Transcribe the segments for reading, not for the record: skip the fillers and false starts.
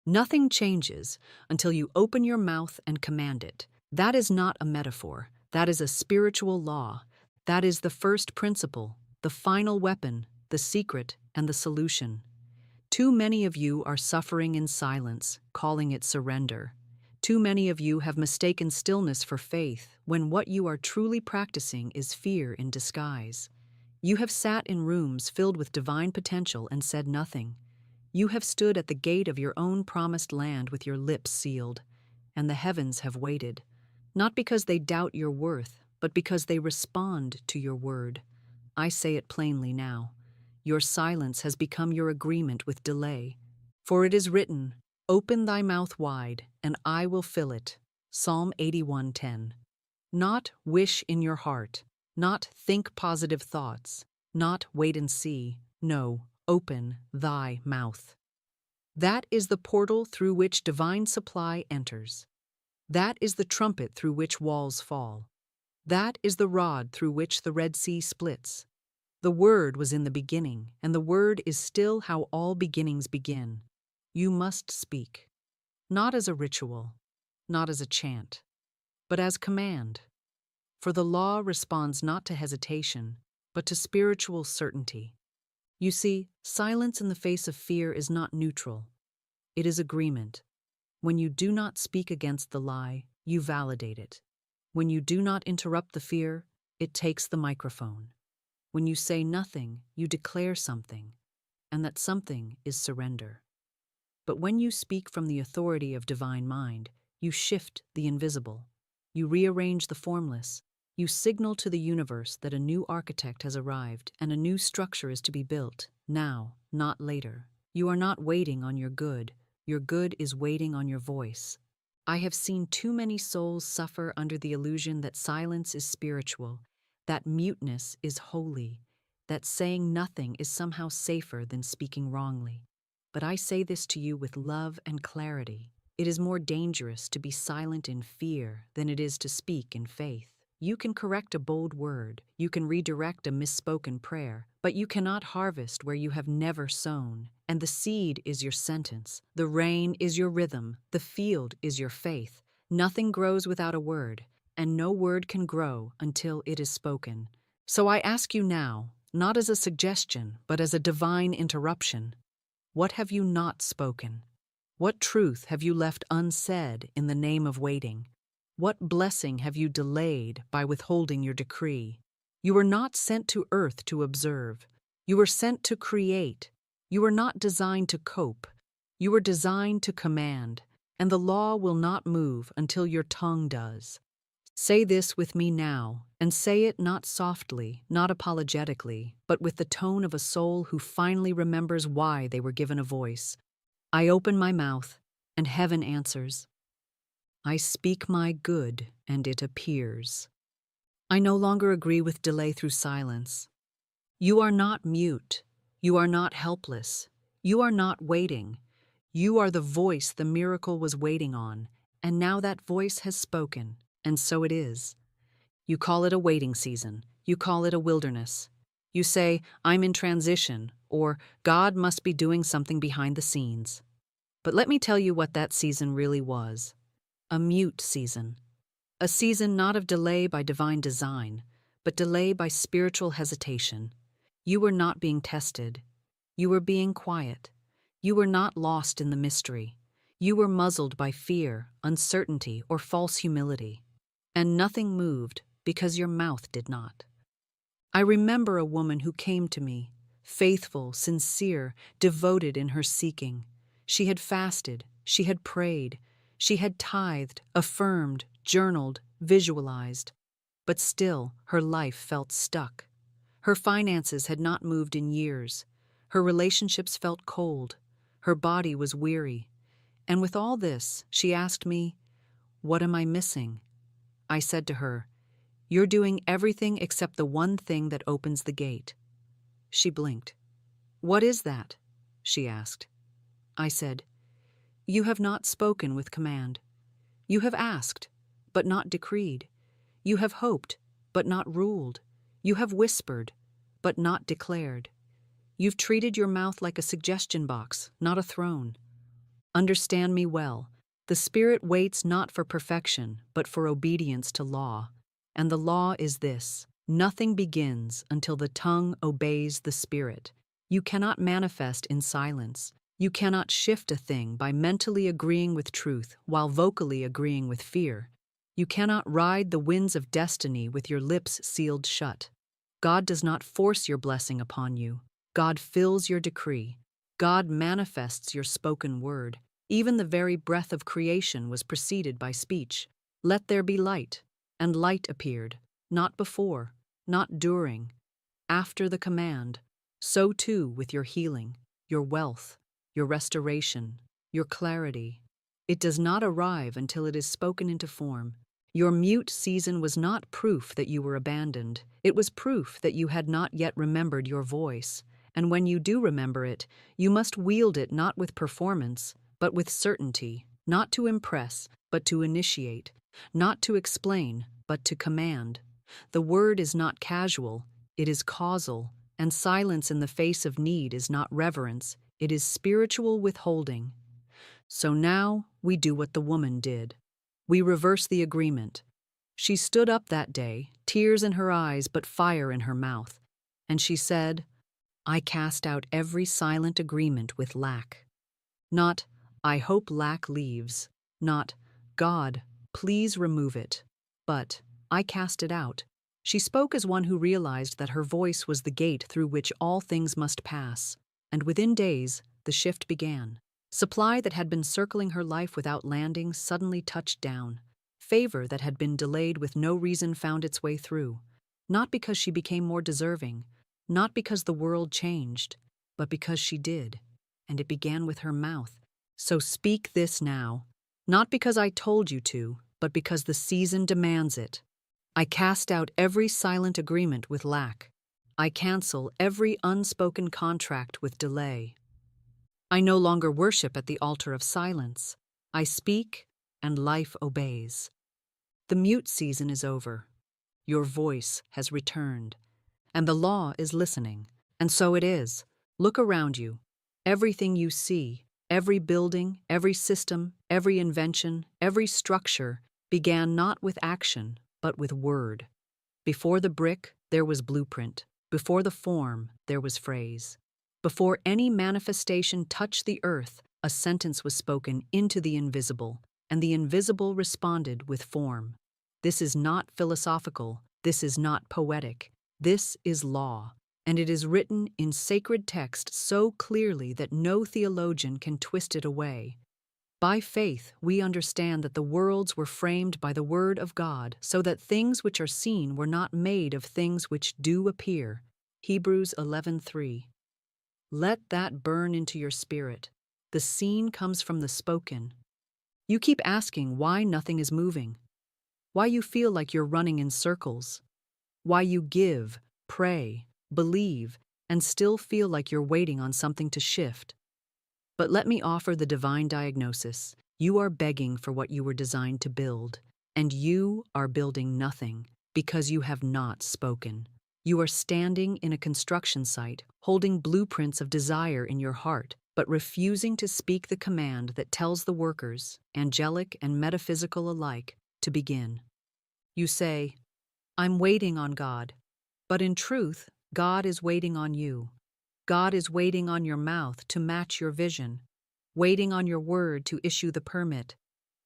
Nothing changes until you open your mouth and command it. That is not a metaphor. That is a spiritual law. That is the first principle, the final weapon, the secret, and the solution. Too many of you are suffering in silence, calling it surrender. Too many of you have mistaken stillness for faith, when what you are truly practicing is fear in disguise. You have sat in rooms filled with divine potential and said nothing. You have stood at the gate of your own promised land with your lips sealed, and the heavens have waited, not because they doubt your worth, but because they respond to your word. I say it plainly now. Your silence has become your agreement with delay. For it is written, "Open thy mouth wide, and I will fill it." Psalm 81:10. Not wish in your heart, not think positive thoughts, not wait and see. No, open thy mouth. That is the portal through which divine supply enters. That is the trumpet through which walls fall. That is the rod through which the Red Sea splits. The Word was in the beginning, and the Word is still how all beginnings begin. You must speak, not as a ritual, not as a chant, but as command. For the law responds not to hesitation, but to spiritual certainty. You see, silence in the face of fear is not neutral. It is agreement. When you do not speak against the lie, you validate it. When you do not interrupt the fear, it takes the microphone. When you say nothing, you declare something, and that something is surrender. But when you speak from the authority of divine mind, you shift the invisible. You rearrange the formless. You signal to the universe that a new architect has arrived and a new structure is to be built, now, not later. You are not waiting on your good. Your good is waiting on your voice. I have seen too many souls suffer under the illusion that silence is spiritual, that muteness is holy, that saying nothing is somehow safer than speaking wrongly. But I say this to you with love and clarity. It is more dangerous to be silent in fear than it is to speak in faith. You can correct a bold word, you can redirect a misspoken prayer, but you cannot harvest where you have never sown. And the seed is your sentence, the rain is your rhythm, the field is your faith. Nothing grows without a word, and no word can grow until it is spoken. So I ask you now, not as a suggestion, but as a divine interruption, what have you not spoken? What truth have you left unsaid in the name of waiting? What blessing have you delayed by withholding your decree? You were not sent to earth to observe. You were sent to create. You were not designed to cope. You were designed to command, and the law will not move until your tongue does. Say this with me now, and say it not softly, not apologetically, but with the tone of a soul who finally remembers why they were given a voice. I open my mouth, and heaven answers. I speak my good, and it appears. I no longer agree with delay through silence. You are not mute. You are not helpless. You are not waiting. You are the voice the miracle was waiting on, and now that voice has spoken, and so it is. You call it a waiting season. You call it a wilderness. You say, I'm in transition, or God must be doing something behind the scenes. But let me tell you what that season really was. A mute season. A season not of delay by divine design, but delay by spiritual hesitation. You were not being tested. You were being quiet. You were not lost in the mystery. You were muzzled by fear, uncertainty, or false humility. And nothing moved because your mouth did not. I remember a woman who came to me, faithful, sincere, devoted in her seeking. She had fasted, she had prayed, she had tithed, affirmed, journaled, visualized. But still, her life felt stuck. Her finances had not moved in years. Her relationships felt cold. Her body was weary. And with all this, she asked me, "What am I missing?" I said to her, "You're doing everything except the one thing that opens the gate." She blinked. "What is that?" she asked. I said, "You have not spoken with command. You have asked, but not decreed. You have hoped, but not ruled. You have whispered, but not declared. You've treated your mouth like a suggestion box, not a throne. Understand me well. The Spirit waits not for perfection, but for obedience to law. And the law is this: nothing begins until the tongue obeys the Spirit. You cannot manifest in silence. You cannot shift a thing by mentally agreeing with truth while vocally agreeing with fear. You cannot ride the winds of destiny with your lips sealed shut. God does not force your blessing upon you. God fills your decree. God manifests your spoken word. Even the very breath of creation was preceded by speech. Let there be light. And light appeared, not before, not during, after the command. So too with your healing, your wealth, your restoration, your clarity. It does not arrive until it is spoken into form. Your mute season was not proof that you were abandoned. It was proof that you had not yet remembered your voice. And when you do remember it, you must wield it not with performance, but with certainty, not to impress, but to initiate, not to explain, but to command. The word is not casual, it is causal, and silence in the face of need is not reverence, it is spiritual withholding. So now we do what the woman did. We reverse the agreement. She stood up that day, tears in her eyes but fire in her mouth, and she said, I cast out every silent agreement with lack. Not, I hope lack leaves. Not, God, please remove it. But, I cast it out. She spoke as one who realized that her voice was the gate through which all things must pass. And within days, the shift began. Supply that had been circling her life without landing suddenly touched down. Favor that had been delayed with no reason found its way through. Not because she became more deserving, not because the world changed, but because she did. And it began with her mouth. So speak this now, not because I told you to, but because the season demands it. I cast out every silent agreement with lack. I cancel every unspoken contract with delay. I no longer worship at the altar of silence. I speak, and life obeys. The mute season is over. Your voice has returned. And the law is listening. And so it is. Look around you. Everything you see, every building, every system, every invention, every structure began not with action, but with word. Before the brick, there was blueprint. Before the form, there was phrase. Before any manifestation touched the earth, a sentence was spoken into the invisible, and the invisible responded with form. This is not philosophical. This is not poetic. This is law, and it is written in sacred text so clearly that no theologian can twist it away. By faith, we understand that the worlds were framed by the word of God, so that things which are seen were not made of things which do appear. Hebrews 11:3. Let that burn into your spirit. The seen comes from the spoken. You keep asking why nothing is moving, why you feel like you're running in circles, why you give, pray, believe, and still feel like you're waiting on something to shift. But let me offer the divine diagnosis. You are begging for what you were designed to build, and you are building nothing because you have not spoken. You are standing in a construction site, holding blueprints of desire in your heart, but refusing to speak the command that tells the workers, angelic and metaphysical alike, to begin. You say, I'm waiting on God. But in truth, God is waiting on you. God is waiting on your mouth to match your vision, waiting on your word to issue the permit,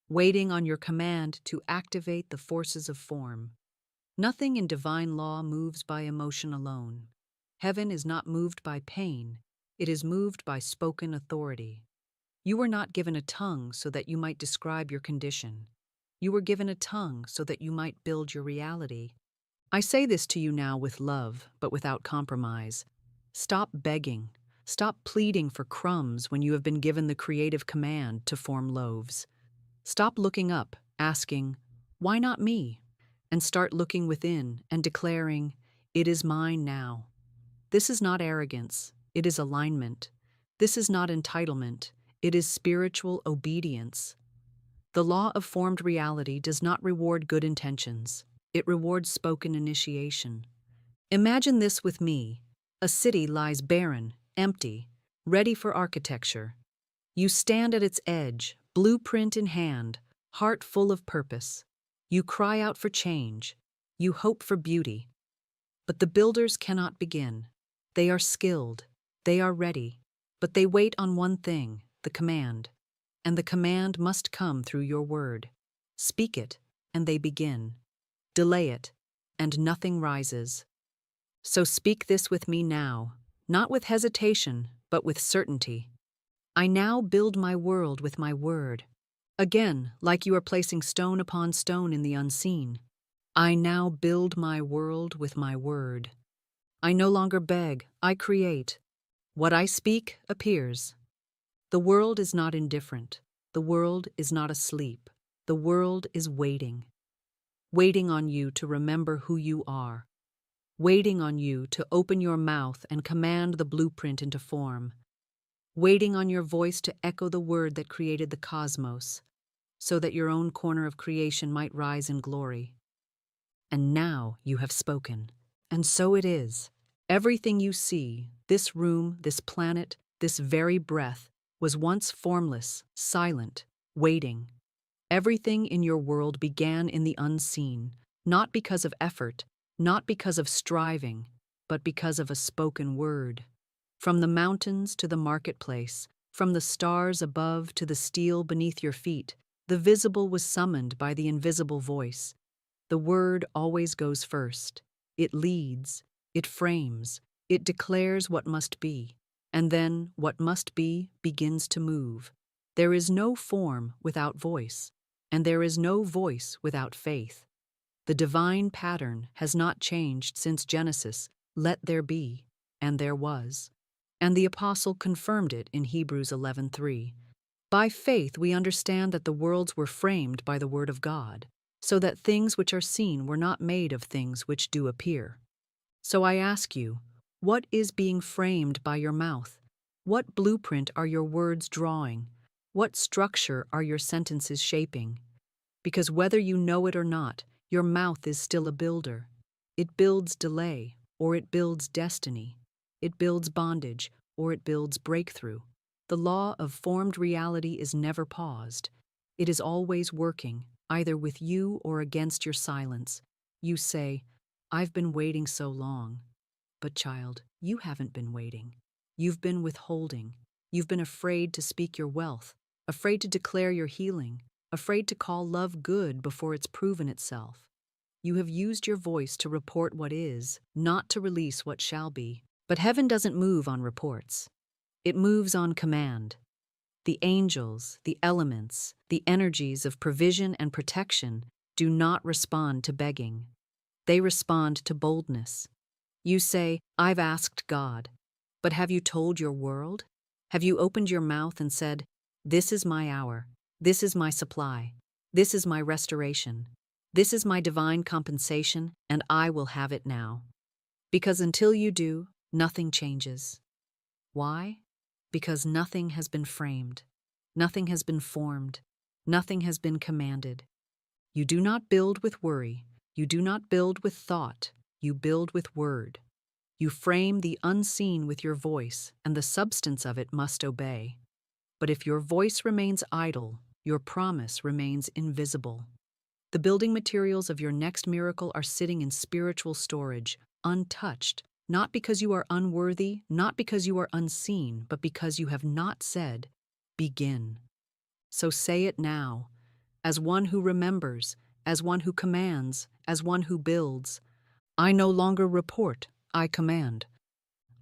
waiting on your command to activate the forces of form. Nothing in divine law moves by emotion alone. Heaven is not moved by pain. It is moved by spoken authority. You were not given a tongue so that you might describe your condition. You were given a tongue so that you might build your reality. I say this to you now with love, but without compromise. Stop begging. Stop pleading for crumbs when you have been given the creative command to form loaves. Stop looking up, asking, why not me? And start looking within and declaring, it is mine now. This is not arrogance, it is alignment. This is not entitlement, it is spiritual obedience. The law of formed reality does not reward good intentions. It rewards spoken initiation. Imagine this with me. A city lies barren, empty, ready for architecture. You stand at its edge, blueprint in hand, heart full of purpose. You cry out for change. You hope for beauty. But the builders cannot begin. They are skilled. They are ready. But they wait on one thing, the command. And the command must come through your word. Speak it, and they begin. Delay it, and nothing rises. So speak this with me now, not with hesitation, but with certainty. I now build my world with my word. Again, like you are placing stone upon stone in the unseen. I now build my world with my word. I no longer beg, I create. What I speak appears. The world is not indifferent. The world is not asleep. The world is waiting. Waiting on you to remember who you are. Waiting on you to open your mouth and command the blueprint into form. Waiting on your voice to echo the word that created the cosmos, so that your own corner of creation might rise in glory. And now you have spoken. And so it is. Everything you see, this room, this planet, this very breath, was once formless, silent, waiting. Everything in your world began in the unseen, not because of effort, not because of striving, but because of a spoken word. From the mountains to the marketplace, from the stars above to the steel beneath your feet, the visible was summoned by the invisible voice. The word always goes first. It leads, it frames, it declares what must be, and then what must be begins to move. There is no form without voice, and there is no voice without faith. The divine pattern has not changed since Genesis, let there be, and there was. And the apostle confirmed it in Hebrews 11:3. By faith we understand that the worlds were framed by the word of God, so that things which are seen were not made of things which do appear. So I ask you, what is being framed by your mouth? What blueprint are your words drawing? What structure are your sentences shaping? Because whether you know it or not, your mouth is still a builder. It builds delay, or it builds destiny. It builds bondage, or it builds breakthrough. The law of formed reality is never paused. It is always working, either with you or against your silence. You say, I've been waiting so long. But child, you haven't been waiting. You've been withholding. You've been afraid to speak your wealth, afraid to declare your healing, afraid to call love good before it's proven itself. You have used your voice to report what is, not to release what shall be. But heaven doesn't move on reports. It moves on command. The angels, the elements, the energies of provision and protection do not respond to begging. They respond to boldness. You say, I've asked God. But have you told your world? Have you opened your mouth and said, this is my hour, this is my supply, this is my restoration, this is my divine compensation, and I will have it now? Because until you do, nothing changes. Why? Because nothing has been framed, nothing has been formed, nothing has been commanded. You do not build with worry, you do not build with thought, you build with word. You frame the unseen with your voice, and the substance of it must obey. But if your voice remains idle, your promise remains invisible. The building materials of your next miracle are sitting in spiritual storage, untouched, not because you are unworthy, not because you are unseen, but because you have not said, begin. So say it now, as one who remembers, as one who commands, as one who builds. I no longer report, I command.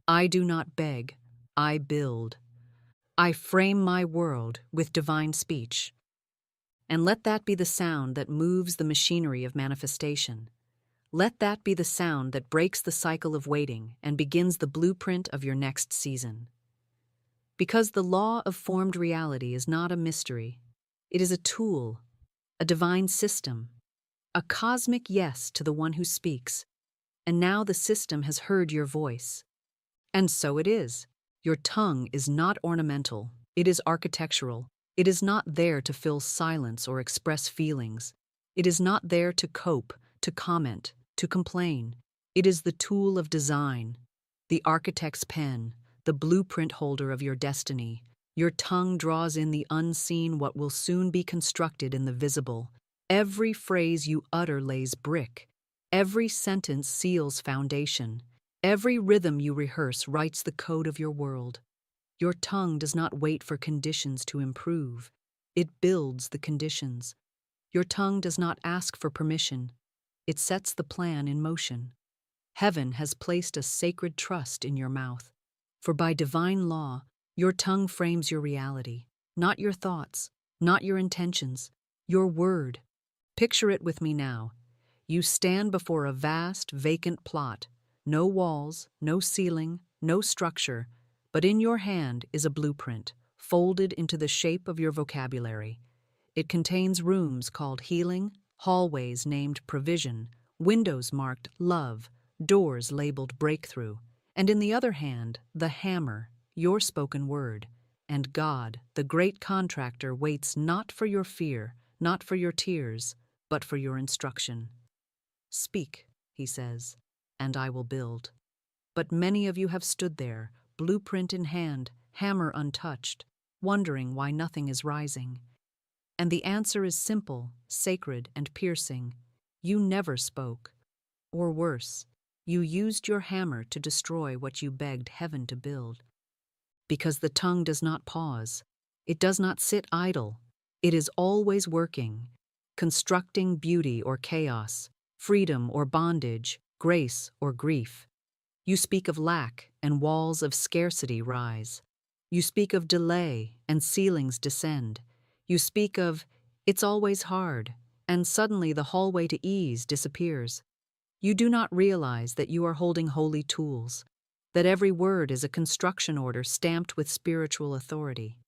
I do not beg, I build. I frame my world with divine speech. And let that be the sound that moves the machinery of manifestation. Let that be the sound that breaks the cycle of waiting and begins the blueprint of your next season. Because the law of formed reality is not a mystery. It is a tool, a divine system, a cosmic yes to the one who speaks. And now the system has heard your voice. And so it is. Your tongue is not ornamental. It is architectural. It is not there to fill silence or express feelings. It is not there to cope, to comment, to complain. It is the tool of design, the architect's pen, the blueprint holder of your destiny. Your tongue draws in the unseen, what will soon be constructed in the visible. Every phrase you utter lays brick. Every sentence seals foundation. Every rhythm you rehearse writes the code of your world. Your tongue does not wait for conditions to improve. It builds the conditions. Your tongue does not ask for permission. It sets the plan in motion. Heaven has placed a sacred trust in your mouth. For by divine law, your tongue frames your reality, not your thoughts, not your intentions, your word. Picture it with me now. You stand before a vast, vacant plot. No walls, no ceiling, no structure, but in your hand is a blueprint, folded into the shape of your vocabulary. It contains rooms called healing, hallways named provision, windows marked love, doors labeled breakthrough, and in the other hand, the hammer, your spoken word. And God, the great contractor, waits not for your fear, not for your tears, but for your instruction. Speak, he says, and I will build. But many of you have stood there, blueprint in hand, hammer untouched, wondering why nothing is rising. And the answer is simple, sacred, and piercing. You never spoke. Or worse, you used your hammer to destroy what you begged heaven to build. Because the tongue does not pause. It does not sit idle. It is always working, constructing beauty or chaos, freedom or bondage, grace or grief. You speak of lack, and walls of scarcity rise. You speak of delay, and ceilings descend. You speak of, it's always hard, and suddenly the hallway to ease disappears. You do not realize that you are holding holy tools, that every word is a construction order stamped with spiritual authority.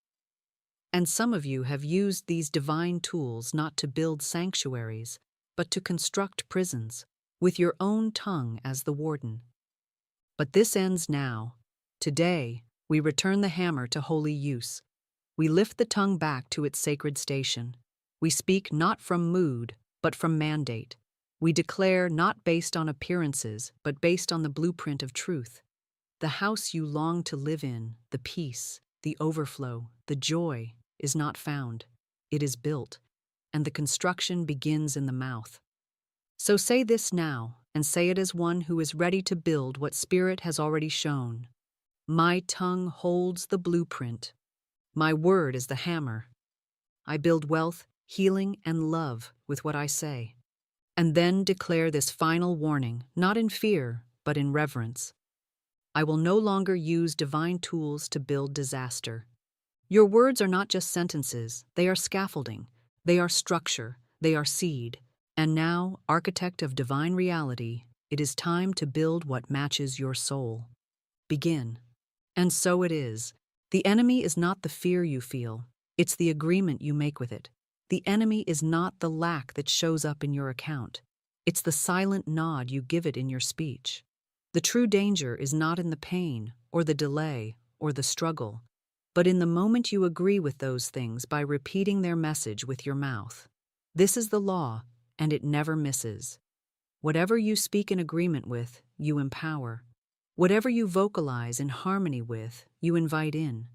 And some of you have used these divine tools not to build sanctuaries, but to construct prisons, with your own tongue as the warden. But this ends now. Today, we return the hammer to holy use. We lift the tongue back to its sacred station. We speak not from mood, but from mandate. We declare not based on appearances, but based on the blueprint of truth. The house you long to live in, the peace, the overflow, the joy, is not found. It is built, and the construction begins in the mouth. So say this now, and say it as one who is ready to build what Spirit has already shown. My tongue holds the blueprint. My word is the hammer. I build wealth, healing, and love with what I say. And then declare this final warning, not in fear, but in reverence. I will no longer use divine tools to build disaster. Your words are not just sentences, they are scaffolding, they are structure, they are seed. And now, architect of divine reality, it is time to build what matches your soul. Begin. And so it is. The enemy is not the fear you feel, it's the agreement you make with it. The enemy is not the lack that shows up in your account. It's the silent nod you give it in your speech. The true danger is not in the pain, or the delay, or the struggle, but in the moment you agree with those things by repeating their message with your mouth. This is the law, and it never misses. Whatever you speak in agreement with, you empower. Whatever you vocalize in harmony with, you invite in.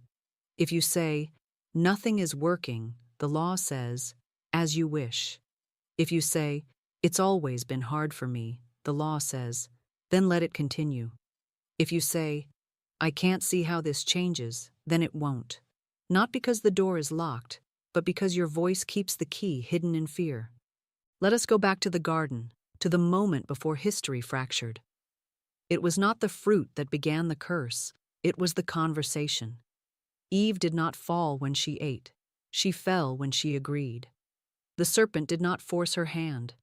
If you say, nothing is working, the law says, as you wish. If you say, it's always been hard for me, the law says, then let it continue. If you say, I can't see how this changes, then it won't. Not because the door is locked, but because your voice keeps the key hidden in fear. Let us go back to the garden, to the moment before history fractured. It was not the fruit that began the curse, it was the conversation. Eve did not fall when she ate. She fell when she agreed. The serpent did not force her hand.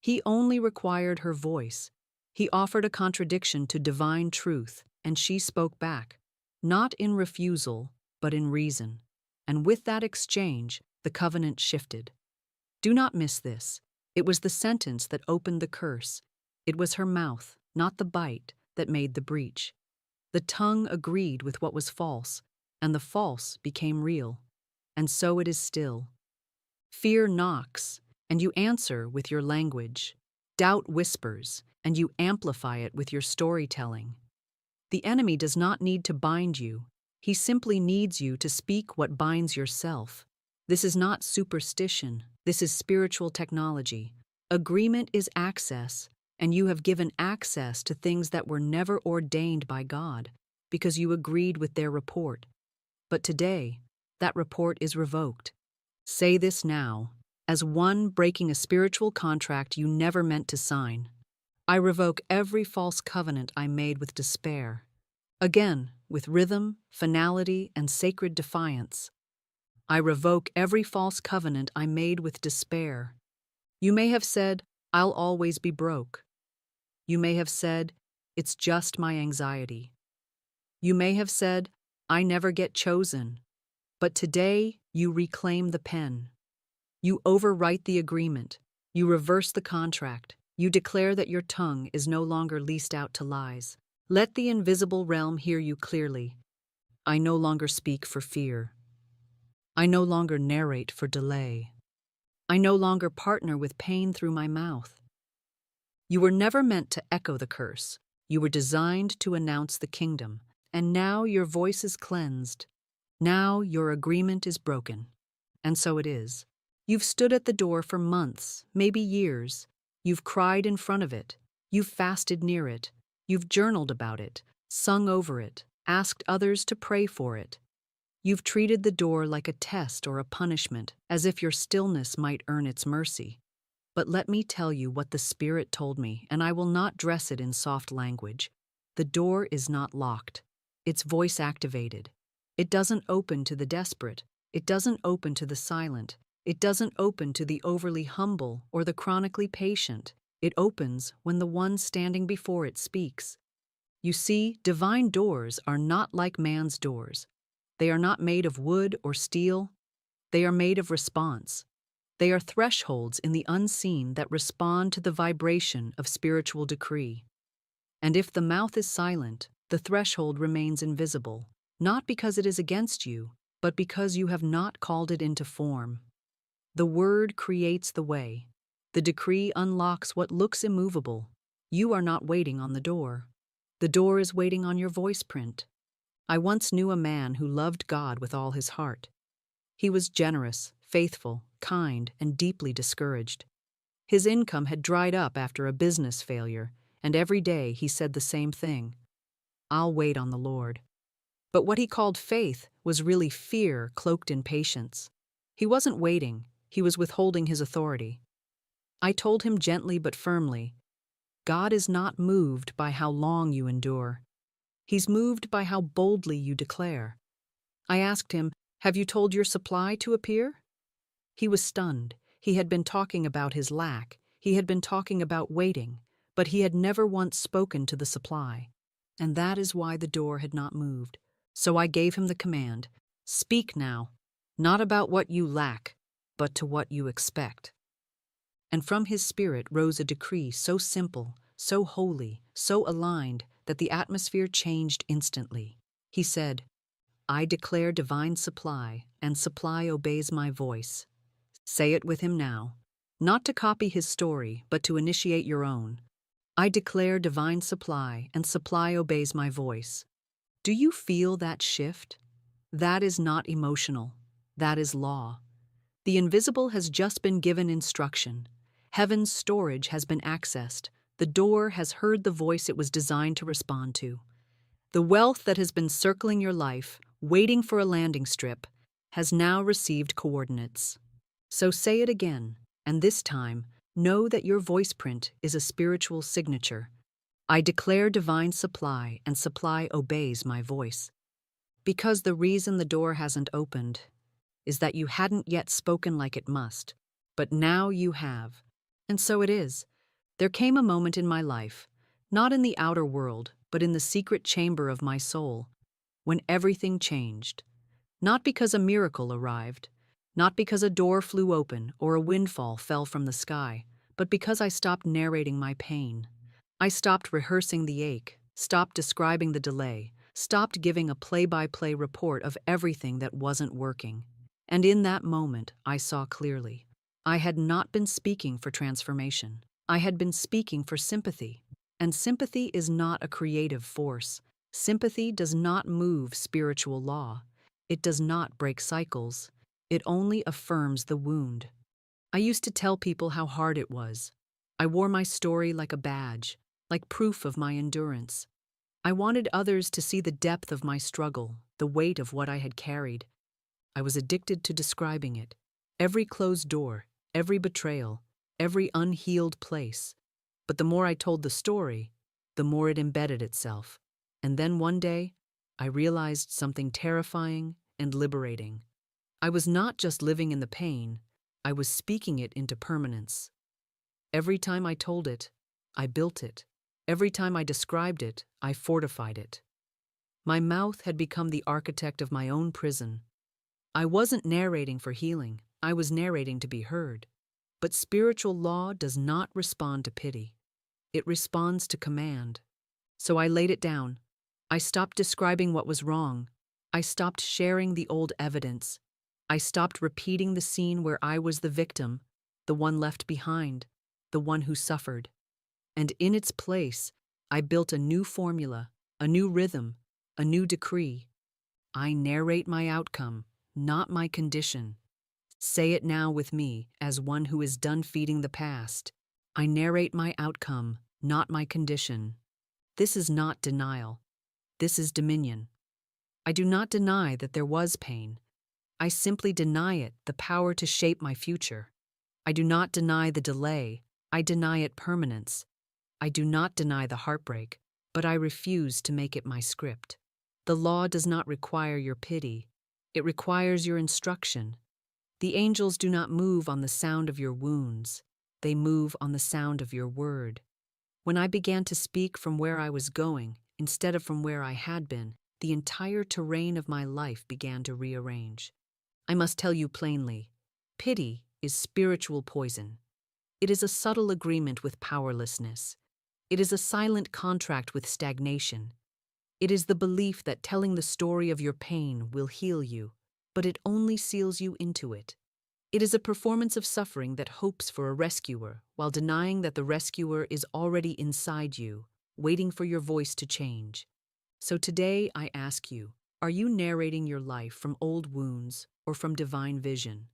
He only required her voice. He offered a contradiction to divine truth, and she spoke back, not in refusal, but in reason. And with that exchange, the covenant shifted. Do not miss this. It was the sentence that opened the curse. It was her mouth, not the bite, that made the breach. The tongue agreed with what was false, and the false became real. And so it is still. Fear knocks, and you answer with your language. Doubt whispers, and you amplify it with your storytelling. The enemy does not need to bind you. He simply needs you to speak what binds yourself. This is not superstition. This is spiritual technology. Agreement is access, and you have given access to things that were never ordained by God because you agreed with their report. But today, that report is revoked. Say this now, as one breaking a spiritual contract you never meant to sign. I revoke every false covenant I made with despair. Again, with rhythm, finality, and sacred defiance. I revoke every false covenant I made with despair. You may have said, I'll always be broke. You may have said, it's just my anxiety. You may have said, I never get chosen. But today, you reclaim the pen. You overwrite the agreement. You reverse the contract. You declare that your tongue is no longer leased out to lies. Let the invisible realm hear you clearly. I no longer speak for fear. I no longer narrate for delay. I no longer partner with pain through my mouth. You were never meant to echo the curse. You were designed to announce the kingdom. And now your voice is cleansed. Now your agreement is broken. And so it is. You've stood at the door for months, maybe years. You've cried in front of it. You've fasted near it. You've journaled about it, sung over it, asked others to pray for it. You've treated the door like a test or a punishment, as if your stillness might earn its mercy. But let me tell you what the Spirit told me, and I will not dress it in soft language. The door is not locked. It's voice-activated. It doesn't open to the desperate. It doesn't open to the silent. It doesn't open to the overly humble or the chronically patient. It opens when the one standing before it speaks. You see, divine doors are not like man's doors. They are not made of wood or steel. They are made of response. They are thresholds in the unseen that respond to the vibration of spiritual decree. And if the mouth is silent, the threshold remains invisible, not because it is against you, but because you have not called it into form. The word creates the way. The decree unlocks what looks immovable. You are not waiting on the door. The door is waiting on your voice print. I once knew a man who loved God with all his heart. He was generous, faithful, kind, and deeply discouraged. His income had dried up after a business failure, and every day he said the same thing: I'll wait on the Lord. But what he called faith was really fear cloaked in patience. He wasn't waiting, he was withholding his authority. I told him gently but firmly, God is not moved by how long you endure. He's moved by how boldly you declare. I asked him, have you told your supply to appear? He was stunned. He had been talking about his lack. He had been talking about waiting, but he had never once spoken to the supply. And that is why the door had not moved. So I gave him the command, speak now, not about what you lack, but to what you expect. And from his spirit rose a decree so simple, so holy, so aligned, that the atmosphere changed instantly. He said, I declare divine supply, and supply obeys my voice. Say it with him now, not to copy his story, but to initiate your own. I declare divine supply, and supply obeys my voice. Do you feel that shift? That is not emotional. That is law. The invisible has just been given instruction. Heaven's storage has been accessed. The door has heard the voice it was designed to respond to. The wealth that has been circling your life, waiting for a landing strip, has now received coordinates. So say it again, and this time, know that your voice print is a spiritual signature. I declare divine supply, and supply obeys my voice. Because the reason the door hasn't opened is that you hadn't yet spoken like it must, but now you have. And so it is. There came a moment in my life, not in the outer world, but in the secret chamber of my soul, when everything changed. Not because a miracle arrived, not because a door flew open or a windfall fell from the sky, but because I stopped narrating my pain. I stopped rehearsing the ache, stopped describing the delay, stopped giving a play-by-play report of everything that wasn't working. And in that moment, I saw clearly. I had not been speaking for transformation. I had been speaking for sympathy. And sympathy is not a creative force. Sympathy does not move spiritual law. It does not break cycles. It only affirms the wound. I used to tell people how hard it was. I wore my story like a badge, like proof of my endurance. I wanted others to see the depth of my struggle, the weight of what I had carried. I was addicted to describing it. Every closed door, every betrayal, every unhealed place. But the more I told the story, the more it embedded itself. And then one day, I realized something terrifying and liberating. I was not just living in the pain, I was speaking it into permanence. Every time I told it, I built it. Every time I described it, I fortified it. My mouth had become the architect of my own prison. I wasn't narrating for healing, I was narrating to be heard. But spiritual law does not respond to pity. It responds to command. So I laid it down. I stopped describing what was wrong. I stopped sharing the old evidence. I stopped repeating the scene where I was the victim, the one left behind, the one who suffered. And in its place, I built a new formula, a new rhythm, a new decree. I narrate my outcome, not my condition. Say it now with me, as one who is done feeding the past. I narrate my outcome, not my condition. This is not denial. This is dominion. I do not deny that there was pain. I simply deny it the power to shape my future. I do not deny the delay. I deny it permanence. I do not deny the heartbreak, but I refuse to make it my script. The law does not require your pity. It requires your instruction. The angels do not move on the sound of your wounds. They move on the sound of your word. When I began to speak from where I was going, instead of from where I had been, the entire terrain of my life began to rearrange. I must tell you plainly, pity is spiritual poison. It is a subtle agreement with powerlessness. It is a silent contract with stagnation. It is the belief that telling the story of your pain will heal you, but it only seals you into it. It is a performance of suffering that hopes for a rescuer while denying that the rescuer is already inside you, waiting for your voice to change. So today I ask you, are you narrating your life from old wounds or from divine vision?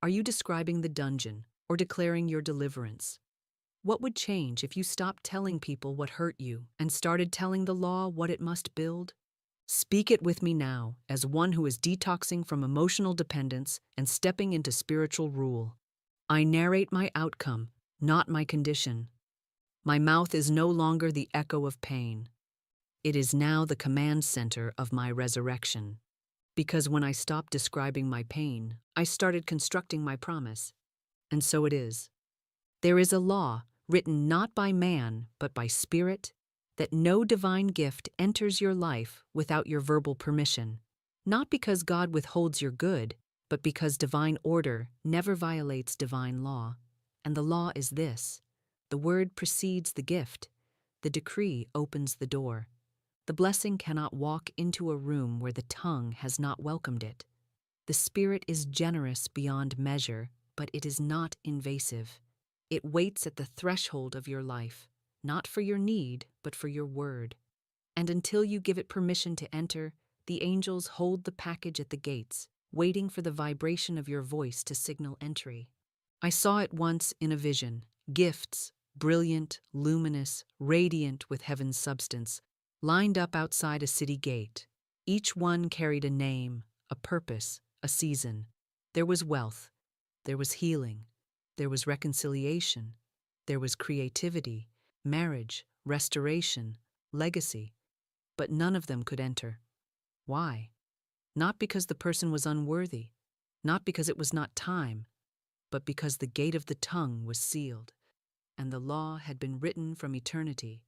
Are you describing the dungeon or declaring your deliverance? What would change if you stopped telling people what hurt you and started telling the law what it must build? Speak it with me now, as one who is detoxing from emotional dependence and stepping into spiritual rule. I narrate my outcome, not my condition. My mouth is no longer the echo of pain. It is now the command center of my resurrection. Because when I stopped describing my pain, I started constructing my promise. And so it is. There is a law, written not by man, but by spirit, that no divine gift enters your life without your verbal permission, not because God withholds your good, but because divine order never violates divine law. And the law is this: the word precedes the gift, the decree opens the door. The blessing cannot walk into a room where the tongue has not welcomed it. The Spirit is generous beyond measure, but it is not invasive. It waits at the threshold of your life, not for your need, but for your word. And until you give it permission to enter, the angels hold the package at the gates, waiting for the vibration of your voice to signal entry. I saw it once in a vision, gifts, brilliant, luminous, radiant with heaven's substance, lined up outside a city gate. Each one carried a name, a purpose, a season. There was wealth, there was healing, there was reconciliation, there was creativity, marriage, restoration, legacy. But none of them could enter. Why? Not because the person was unworthy, not because it was not time, but because the gate of the tongue was sealed, and the law had been written from eternity.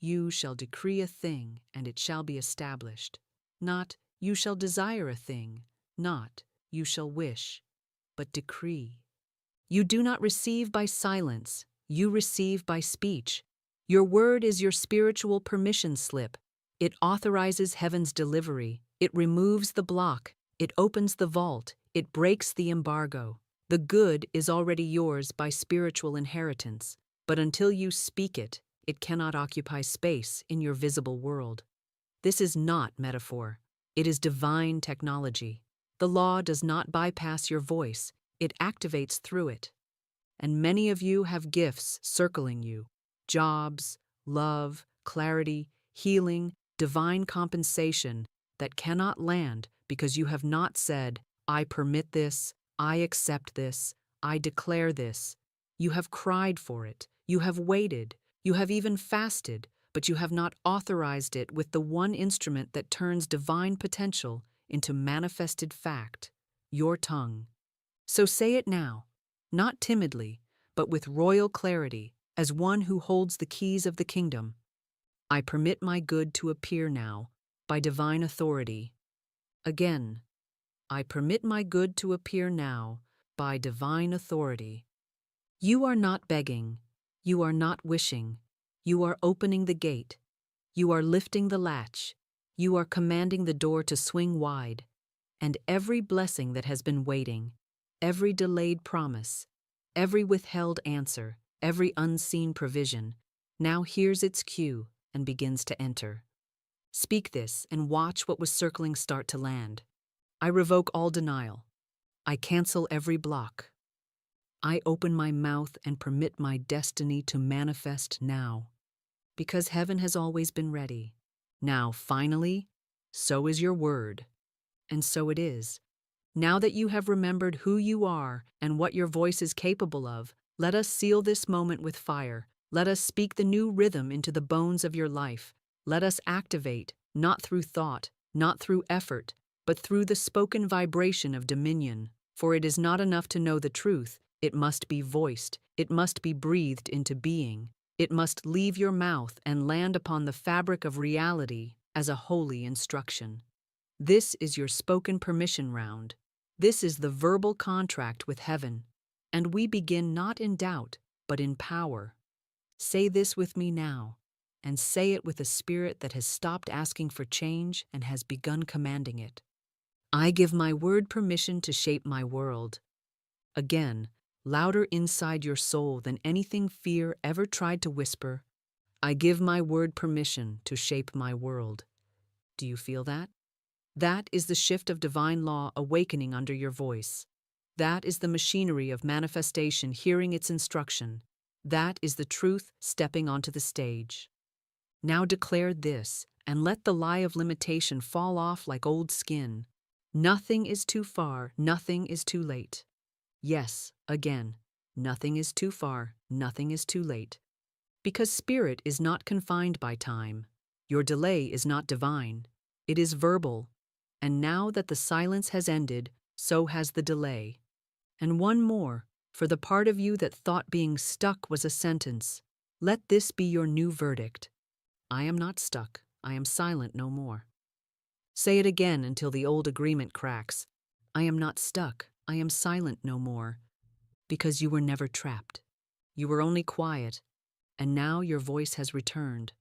You shall decree a thing, and it shall be established. Not, you shall desire a thing, not, you shall wish, but decree. You do not receive by silence, you receive by speech. Your word is your spiritual permission slip. It authorizes heaven's delivery. It removes the block. It opens the vault. It breaks the embargo. The good is already yours by spiritual inheritance, but until you speak it, it cannot occupy space in your visible world. This is not metaphor. It is divine technology. The law does not bypass your voice, it activates through it. And many of you have gifts circling you: jobs, love, clarity, healing, divine compensation that cannot land because you have not said, I permit this, I accept this, I declare this. You have cried for it, you have waited, you have even fasted, but you have not authorized it with the one instrument that turns divine potential into manifested fact: your tongue. So say it now, not timidly, but with royal clarity, as one who holds the keys of the kingdom. I permit my good to appear now, by divine authority. Again, I permit my good to appear now, by divine authority. You are not begging, you are not wishing, you are opening the gate, you are lifting the latch, you are commanding the door to swing wide, and every blessing that has been waiting, every delayed promise, every withheld answer, every unseen provision, now hears its cue and begins to enter. Speak this and watch what was circling start to land. I revoke all denial. I cancel every block. I open my mouth and permit my destiny to manifest now. Because heaven has always been ready. Now, finally, so is your word. And so it is. Now that you have remembered who you are and what your voice is capable of, let us seal this moment with fire. Let us speak the new rhythm into the bones of your life. Let us activate, not through thought, not through effort, but through the spoken vibration of dominion. For it is not enough to know the truth, it must be voiced, it must be breathed into being. It must leave your mouth and land upon the fabric of reality as a holy instruction. This is your spoken permission round. This is the verbal contract with heaven. And we begin not in doubt, but in power. Say this with me now, and say it with a spirit that has stopped asking for change and has begun commanding it. I give my word permission to shape my world. Again, louder inside your soul than anything fear ever tried to whisper. I give my word permission to shape my world. Do you feel that? That is the shift of divine law awakening under your voice. That is the machinery of manifestation hearing its instruction. That is the truth stepping onto the stage. Now declare this, and let the lie of limitation fall off like old skin. Nothing is too far, nothing is too late. Yes, again, nothing is too far, nothing is too late. Because spirit is not confined by time. Your delay is not divine. It is verbal. And now that the silence has ended, so has the delay. And one more, for the part of you that thought being stuck was a sentence. Let this be your new verdict. I am not stuck. I am silent no more. Say it again until the old agreement cracks. I am not stuck. I am silent no more. Because you were never trapped. You were only quiet, and now your voice has returned.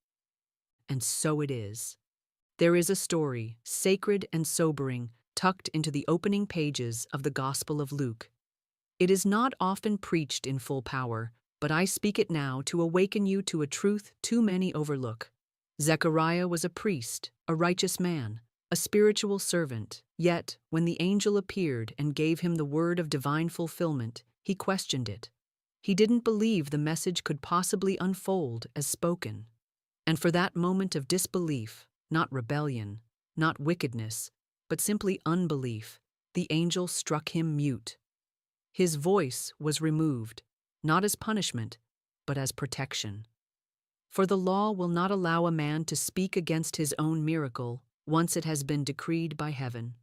And so it is. There is a story, sacred and sobering, tucked into the opening pages of the Gospel of Luke. It is not often preached in full power, but I speak it now to awaken you to a truth too many overlook. Zechariah was a priest, a righteous man, a spiritual servant, yet, when the angel appeared and gave him the word of divine fulfillment, he questioned it. He didn't believe the message could possibly unfold as spoken. And for that moment of disbelief, not rebellion, not wickedness, but simply unbelief, the angel struck him mute. His voice was removed, not as punishment, but as protection. For the law will not allow a man to speak against his own miracle once it has been decreed by heaven.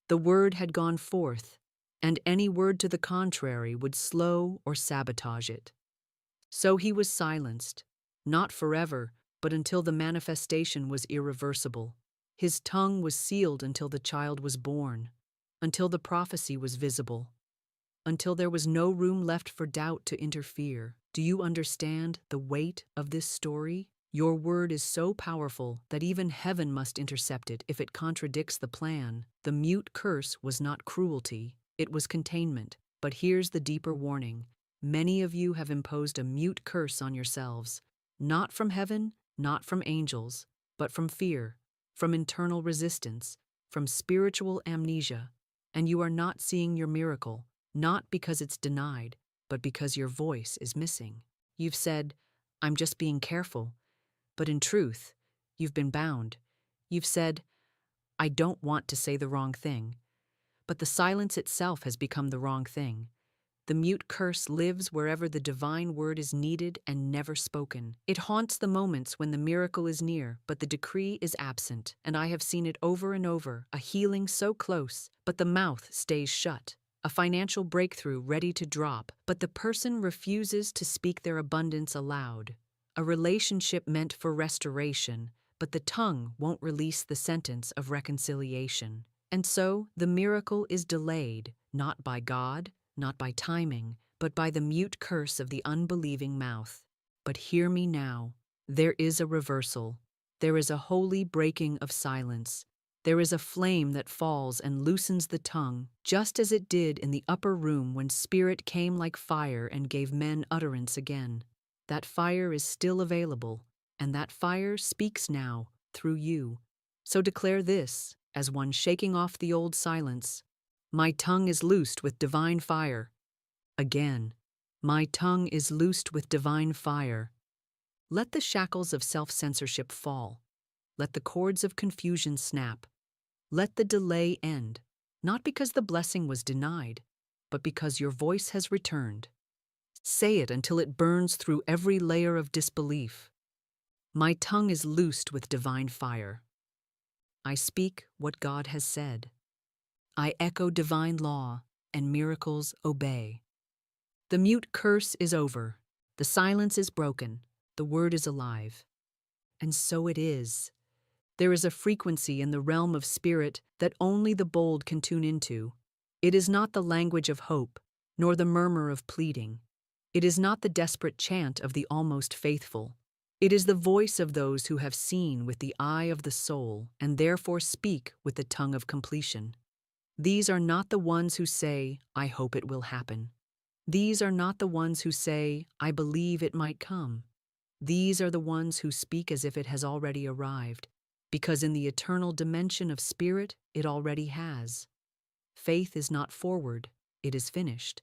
The word had gone forth, and any word to the contrary would slow or sabotage it. So he was silenced, not forever, but until the manifestation was irreversible. His tongue was sealed until the child was born, until the prophecy was visible, until there was no room left for doubt to interfere. Do you understand the weight of this story? Your word is so powerful that even heaven must intercept it if it contradicts the plan. The mute curse was not cruelty, it was containment. But here's the deeper warning. Many of you have imposed a mute curse on yourselves, not from heaven, not from angels, but from fear, from internal resistance, from spiritual amnesia. And you are not seeing your miracle, not because it's denied, but because your voice is missing. You've said, "I'm just being careful," but in truth, you've been bound. You've said, "I don't want to say the wrong thing," but the silence itself has become the wrong thing. The mute curse lives wherever the divine word is needed and never spoken. It haunts the moments when the miracle is near, but the decree is absent. And I have seen it over and over, a healing so close, but the mouth stays shut. A financial breakthrough ready to drop, but the person refuses to speak their abundance aloud. A relationship meant for restoration, but the tongue won't release the sentence of reconciliation. And so the miracle is delayed, not by God, not by timing, but by the mute curse of the unbelieving mouth. But hear me now. There is a reversal. There is a holy breaking of silence. There is a flame that falls and loosens the tongue, just as it did in the upper room when Spirit came like fire and gave men utterance again. That fire is still available, and that fire speaks now through you. So declare this, as one shaking off the old silence: my tongue is loosed with divine fire. Again, my tongue is loosed with divine fire. Let the shackles of self-censorship fall. Let the cords of confusion snap. Let the delay end, not because the blessing was denied, but because your voice has returned. Say it until it burns through every layer of disbelief. My tongue is loosed with divine fire. I speak what God has said. I echo divine law, and miracles obey. The mute curse is over. The silence is broken. The word is alive. And so it is. There is a frequency in the realm of spirit that only the bold can tune into. It is not the language of hope, nor the murmur of pleading. It is not the desperate chant of the almost faithful. It is the voice of those who have seen with the eye of the soul and therefore speak with the tongue of completion. These are not the ones who say, "I hope it will happen." These are not the ones who say, "I believe it might come." These are the ones who speak as if it has already arrived, because in the eternal dimension of spirit, it already has. Faith is not forward, it is finished.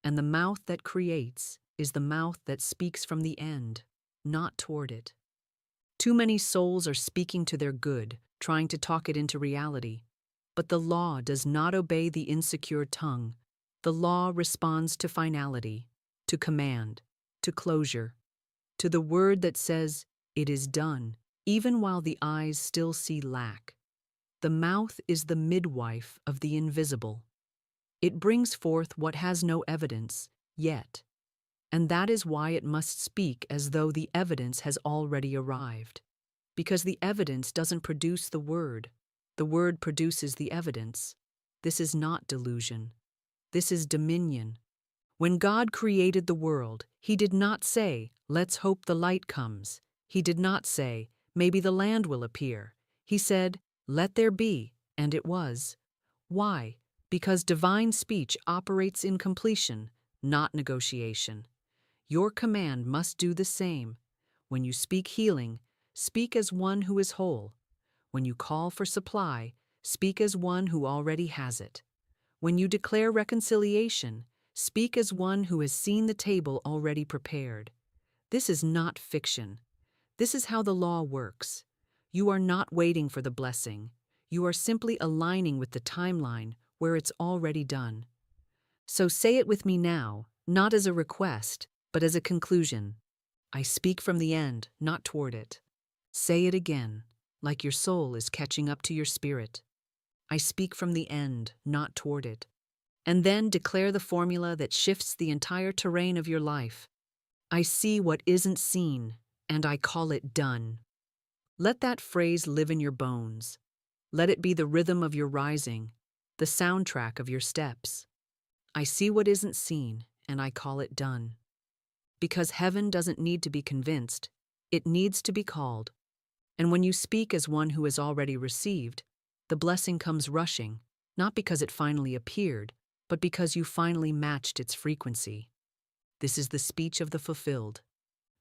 And the mouth that creates is the mouth that speaks from the end, not toward it. Too many souls are speaking to their good, trying to talk it into reality. But the law does not obey the insecure tongue. The law responds to finality, to command, to closure, to the word that says, "It is done," even while the eyes still see lack. The mouth is the midwife of the invisible. It brings forth what has no evidence yet, and that is why it must speak as though the evidence has already arrived. Because the evidence doesn't produce the word produces the evidence. This is not delusion. This is dominion. When God created the world, He did not say, "Let's hope the light comes." He did not say, "Maybe the land will appear." He said, "Let there be," and it was. Why? Because divine speech operates in completion, not negotiation. Your command must do the same. When you speak healing, speak as one who is whole. When you call for supply, speak as one who already has it. When you declare reconciliation, speak as one who has seen the table already prepared. This is not fiction. This is how the law works. You are not waiting for the blessing. You are simply aligning with the timeline where it's already done. So say it with me now, not as a request, but as a conclusion. I speak from the end, not toward it. Say it again, like your soul is catching up to your spirit. I speak from the end, not toward it. And then declare the formula that shifts the entire terrain of your life. I see what isn't seen, and I call it done. Let that phrase live in your bones. Let it be the rhythm of your rising, the soundtrack of your steps. I see what isn't seen, and I call it done. Because heaven doesn't need to be convinced, it needs to be called. And when you speak as one who has already received, the blessing comes rushing, not because it finally appeared, but because you finally matched its frequency. This is the speech of the fulfilled.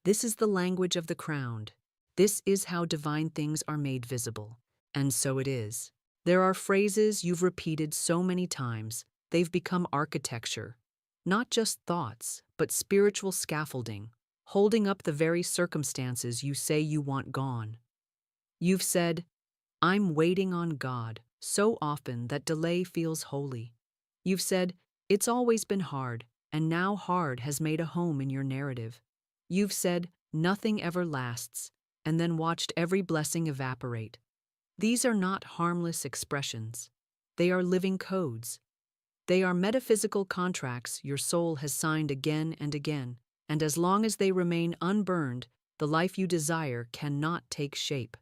This is the language of the crowned. This is how divine things are made visible. And so it is. There are phrases you've repeated so many times, they've become architecture. Not just thoughts, but spiritual scaffolding, holding up the very circumstances you say you want gone. You've said, "I'm waiting on God," so often that delay feels holy. You've said, "It's always been hard," and now hard has made a home in your narrative. You've said, "Nothing ever lasts," and then watched every blessing evaporate. These are not harmless expressions. They are living codes. They are metaphysical contracts your soul has signed again and again, and as long as they remain unburned, the life you desire cannot take shape.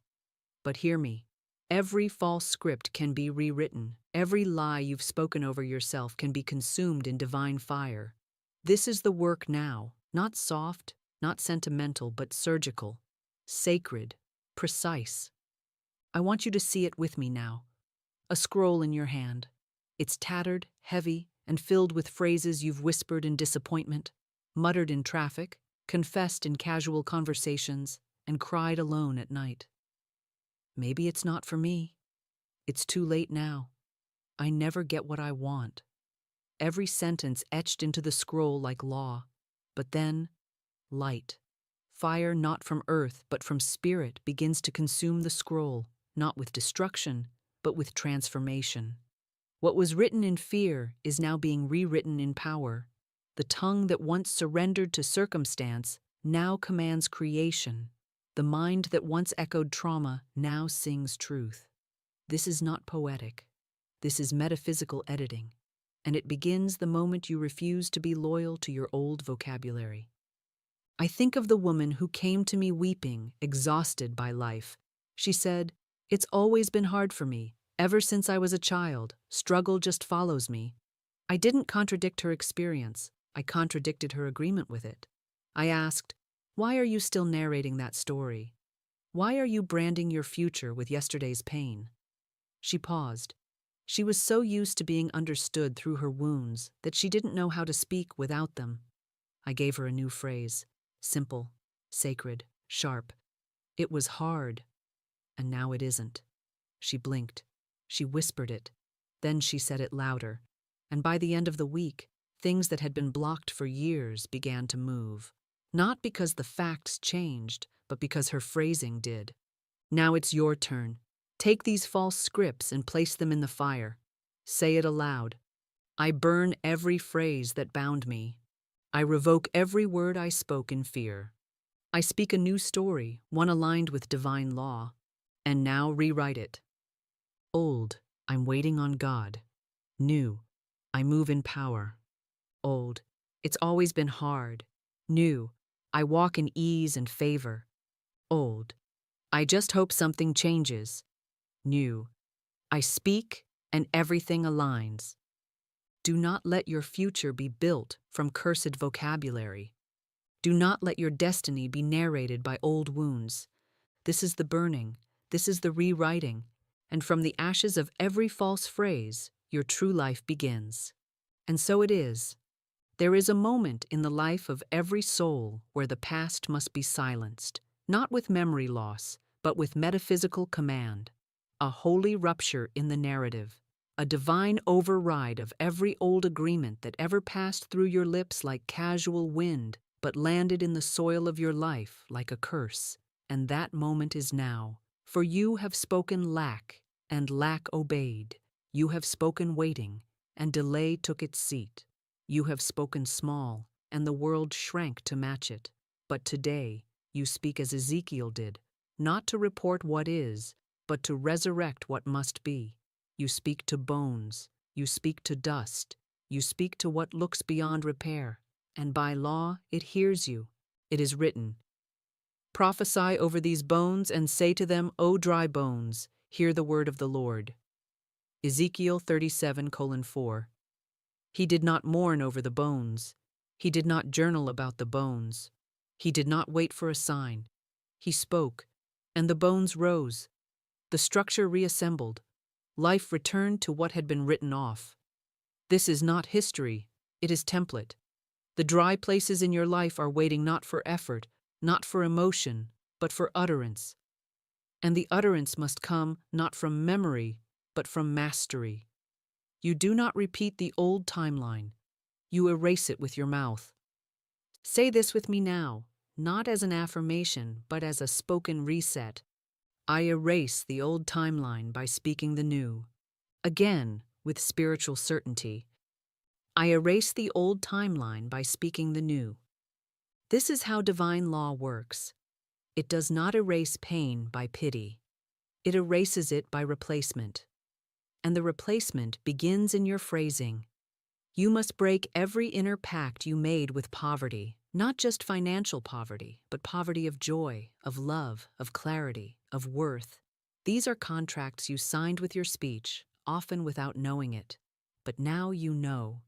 But hear me. Every false script can be rewritten. Every lie you've spoken over yourself can be consumed in divine fire. This is the work now, not soft, not sentimental, but surgical, sacred, precise. I want you to see it with me now. A scroll in your hand. It's tattered, heavy, and filled with phrases you've whispered in disappointment, muttered in traffic, confessed in casual conversations, and cried alone at night. Maybe it's not for me. It's too late now. I never get what I want. Every sentence etched into the scroll like law. But then, light. Fire not from earth, but from spirit begins to consume the scroll, not with destruction, but with transformation. What was written in fear is now being rewritten in power. The tongue that once surrendered to circumstance now commands creation. The mind that once echoed trauma now sings truth. This is not poetic. This is metaphysical editing, and it begins the moment you refuse to be loyal to your old vocabulary. I think of the woman who came to me weeping, exhausted by life. She said, "It's always been hard for me. Ever since I was a child, struggle just follows me." I didn't contradict her experience. I contradicted her agreement with it. I asked, "Why are you still narrating that story? Why are you branding your future with yesterday's pain?" She paused. She was so used to being understood through her wounds that she didn't know how to speak without them. I gave her a new phrase, simple, sacred, sharp. It was hard, and now it isn't. She blinked. She whispered it. Then she said it louder. And by the end of the week, things that had been blocked for years began to move. Not because the facts changed, but because her phrasing did. Now it's your turn. Take these false scripts and place them in the fire. Say it aloud. I burn every phrase that bound me. I revoke every word I spoke in fear. I speak a new story, one aligned with divine law. And now rewrite it. Old, I'm waiting on God. New, I move in power. Old, it's always been hard. New, I walk in ease and favor. Old, I just hope something changes. New, I speak and everything aligns. Do not let your future be built from cursed vocabulary. Do not let your destiny be narrated by old wounds. This is the burning, this is the rewriting, and from the ashes of every false phrase, your true life begins. And so it is. There is a moment in the life of every soul where the past must be silenced, not with memory loss, but with metaphysical command. A holy rupture in the narrative, a divine override of every old agreement that ever passed through your lips like casual wind, but landed in the soil of your life like a curse. And that moment is now. For you have spoken lack, and lack obeyed. You have spoken waiting, and delay took its seat. You have spoken small, and the world shrank to match it. But today, you speak as Ezekiel did, not to report what is, but to resurrect what must be. You speak to bones, you speak to dust, you speak to what looks beyond repair, and by law it hears you. It is written, "Prophesy over these bones and say to them, O dry bones, hear the word of the Lord." Ezekiel 37:4. He did not mourn over the bones. He did not journal about the bones. He did not wait for a sign. He spoke, and the bones rose. The structure reassembled. Life returned to what had been written off. This is not history, it is template. The dry places in your life are waiting not for effort, not for emotion, but for utterance. And the utterance must come not from memory, but from mastery. You do not repeat the old timeline. You erase it with your mouth. Say this with me now, not as an affirmation, but as a spoken reset. I erase the old timeline by speaking the new. Again, with spiritual certainty. I erase the old timeline by speaking the new. This is how divine law works. It does not erase pain by pity. It erases it by replacement. And the replacement begins in your phrasing. You must break every inner pact you made with poverty, not just financial poverty, but poverty of joy, of love, of clarity, of worth. These are contracts you signed with your speech, often without knowing it. But now you know,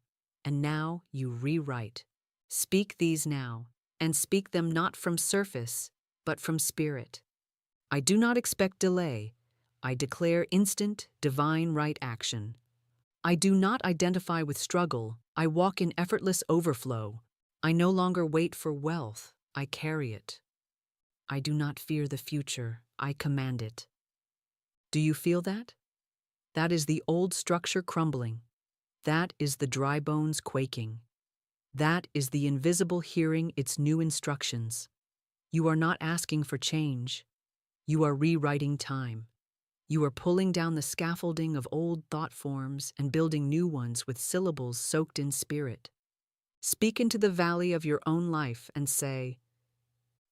and now you rewrite. Speak these now, and speak them not from surface, but from spirit. I do not expect delay. I declare instant, divine right action. I do not identify with struggle. I walk in effortless overflow. I no longer wait for wealth. I carry it. I do not fear the future. I command it. Do you feel that? That is the old structure crumbling. That is the dry bones quaking. That is the invisible hearing its new instructions. You are not asking for change. You are rewriting time. You are pulling down the scaffolding of old thought forms and building new ones with syllables soaked in spirit. Speak into the valley of your own life and say,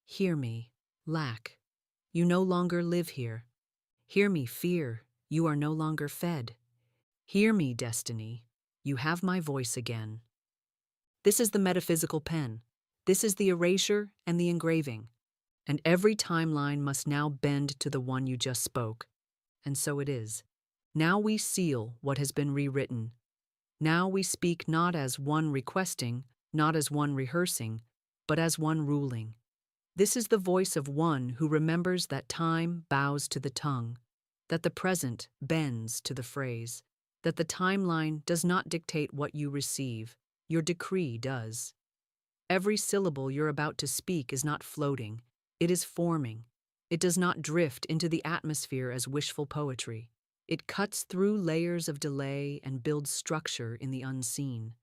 "Hear me, lack. You no longer live here. Hear me, fear. You are no longer fed. Hear me, destiny. You have my voice again." This is the metaphysical pen. This is the erasure and the engraving. And every timeline must now bend to the one you just spoke. And so it is. Now we seal what has been rewritten. Now we speak not as one requesting, not as one rehearsing, but as one ruling. This is the voice of one who remembers that time bows to the tongue, that the present bends to the phrase, that the timeline does not dictate what you receive, your decree does. Every syllable you're about to speak is not floating, it is forming. It does not drift into the atmosphere as wishful poetry. It cuts through layers of delay and builds structure in the unseen.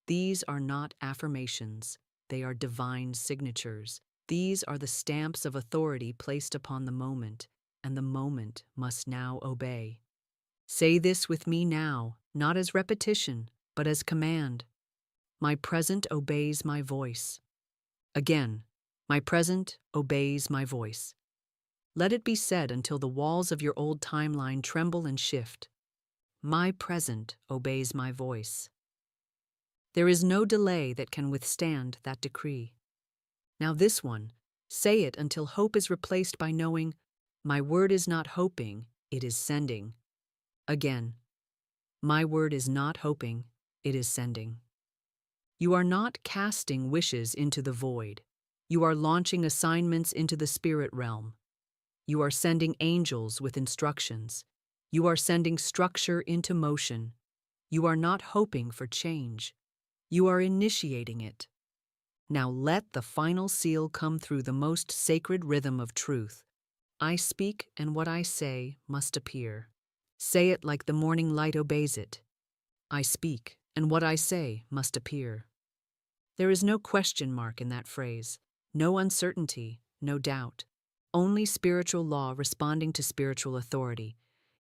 These are not affirmations. They are divine signatures. These are the stamps of authority placed upon the moment, and the moment must now obey. Say this with me now, not as repetition, but as command. My present obeys my voice. Again, my present obeys my voice. Let it be said until the walls of your old timeline tremble and shift. My present obeys my voice. There is no delay that can withstand that decree. Now this one, say it until hope is replaced by knowing, my word is not hoping, it is sending. Again, my word is not hoping, it is sending. You are not casting wishes into the void. You are launching assignments into the spirit realm. You are sending angels with instructions. You are sending structure into motion. You are not hoping for change. You are initiating it. Now let the final seal come through the most sacred rhythm of truth. I speak, and what I say must appear. Say it like the morning light obeys it. I speak, and what I say must appear. There is no question mark in that phrase, no uncertainty, no doubt. Only spiritual law responding to spiritual authority.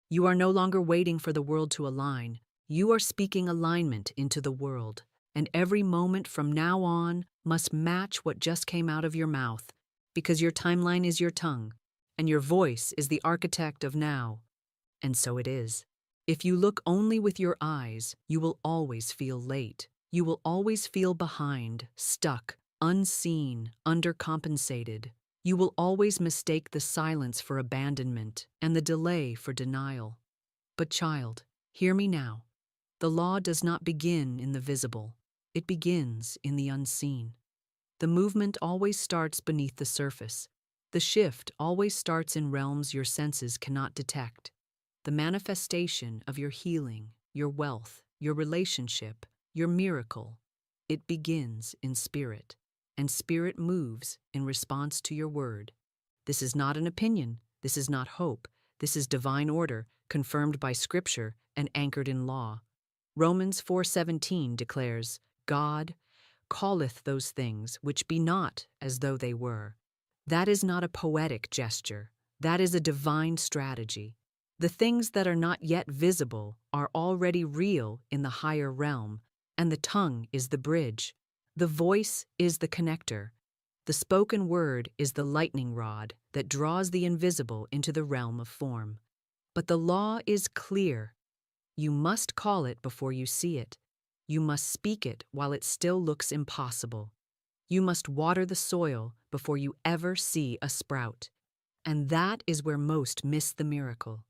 You are no longer waiting for the world to align. You are speaking alignment into the world. And every moment from now on must match what just came out of your mouth, because your timeline is your tongue, and your voice is the architect of now. And so it is. If you look only with your eyes, you will always feel late. You will always feel behind, stuck, unseen, undercompensated. You will always mistake the silence for abandonment and the delay for denial. But child, hear me now. The law does not begin in the visible. It begins in the unseen. The movement always starts beneath the surface. The shift always starts in realms your senses cannot detect. The manifestation of your healing, your wealth, your relationship, your miracle, it begins in spirit. And spirit moves in response to your word. This is not an opinion. This is not hope. This is divine order, confirmed by Scripture and anchored in law. Romans 4:17 declares, God calleth those things which be not as though they were. That is not a poetic gesture. That is a divine strategy. The things that are not yet visible are already real in the higher realm, and the tongue is the bridge. The voice is the connector. The spoken word is the lightning rod that draws the invisible into the realm of form. But the law is clear. You must call it before you see it. You must speak it while it still looks impossible. You must water the soil before you ever see a sprout. And that is where most miss the miracle.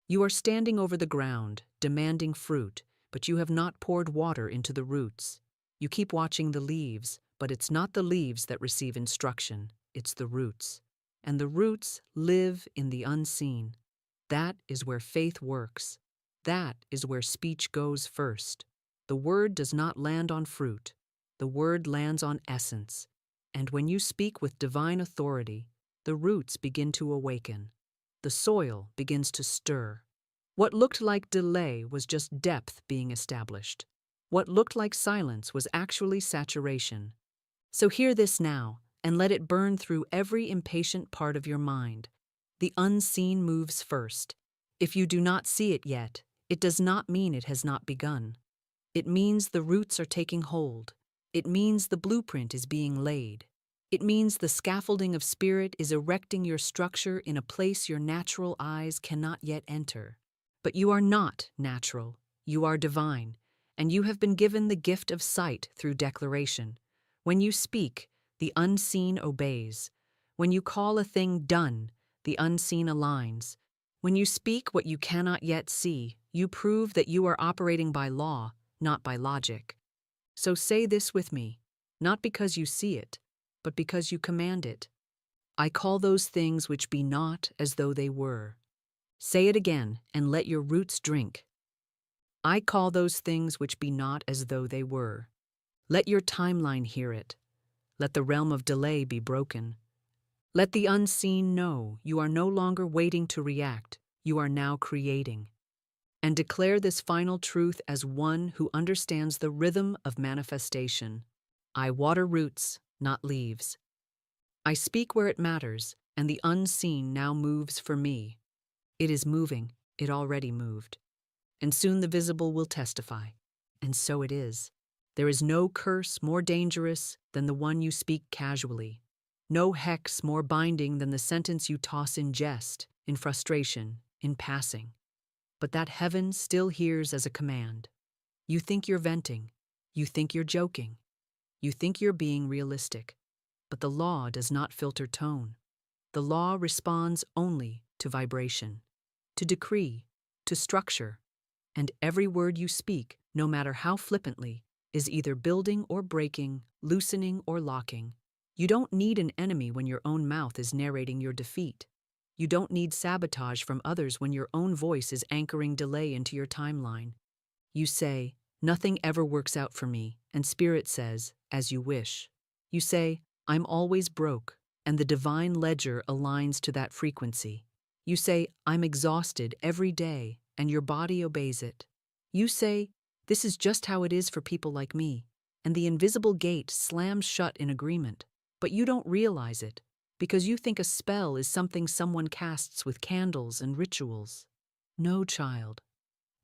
You are standing over the ground, demanding fruit, but you have not poured water into the roots. You keep watching the leaves, but it's not the leaves that receive instruction, it's the roots. And the roots live in the unseen. That is where faith works. That is where speech goes first. The word does not land on fruit. The word lands on essence. And when you speak with divine authority, the roots begin to awaken. The soil begins to stir. What looked like delay was just depth being established. What looked like silence was actually saturation. So hear this now, and let it burn through every impatient part of your mind. The unseen moves first. If you do not see it yet, it does not mean it has not begun. It means the roots are taking hold. It means the blueprint is being laid. It means the scaffolding of spirit is erecting your structure in a place your natural eyes cannot yet enter. But you are not natural. You are divine, and you have been given the gift of sight through declaration. When you speak, the unseen obeys. When you call a thing done, the unseen aligns. When you speak what you cannot yet see, you prove that you are operating by law, not by logic. So say this with me, not because you see it, but because you command it. I call those things which be not as though they were. Say it again, and let your roots drink. I call those things which be not as though they were. Let your timeline hear it. Let the realm of delay be broken. Let the unseen know you are no longer waiting to react, you are now creating. And declare this final truth as one who understands the rhythm of manifestation. I water roots, not leaves. I speak where it matters, and the unseen now moves for me. It is moving, it already moved. And soon the visible will testify. And so it is. There is no curse more dangerous than the one you speak casually. No hex more binding than the sentence you toss in jest, in frustration, in passing. But that heaven still hears as a command. You think you're venting. You think you're joking. You think you're being realistic. But the law does not filter tone. The law responds only to vibration, to decree, to structure. And every word you speak, no matter how flippantly, is either building or breaking, loosening or locking. You don't need an enemy when your own mouth is narrating your defeat. You don't need sabotage from others when your own voice is anchoring delay into your timeline. You say, nothing ever works out for me, and Spirit says, as you wish. You say, I'm always broke, and the divine ledger aligns to that frequency. You say, I'm exhausted every day, and your body obeys it. You say, this is just how it is for people like me, and the invisible gate slams shut in agreement. But you don't realize it, because you think a spell is something someone casts with candles and rituals. No, child.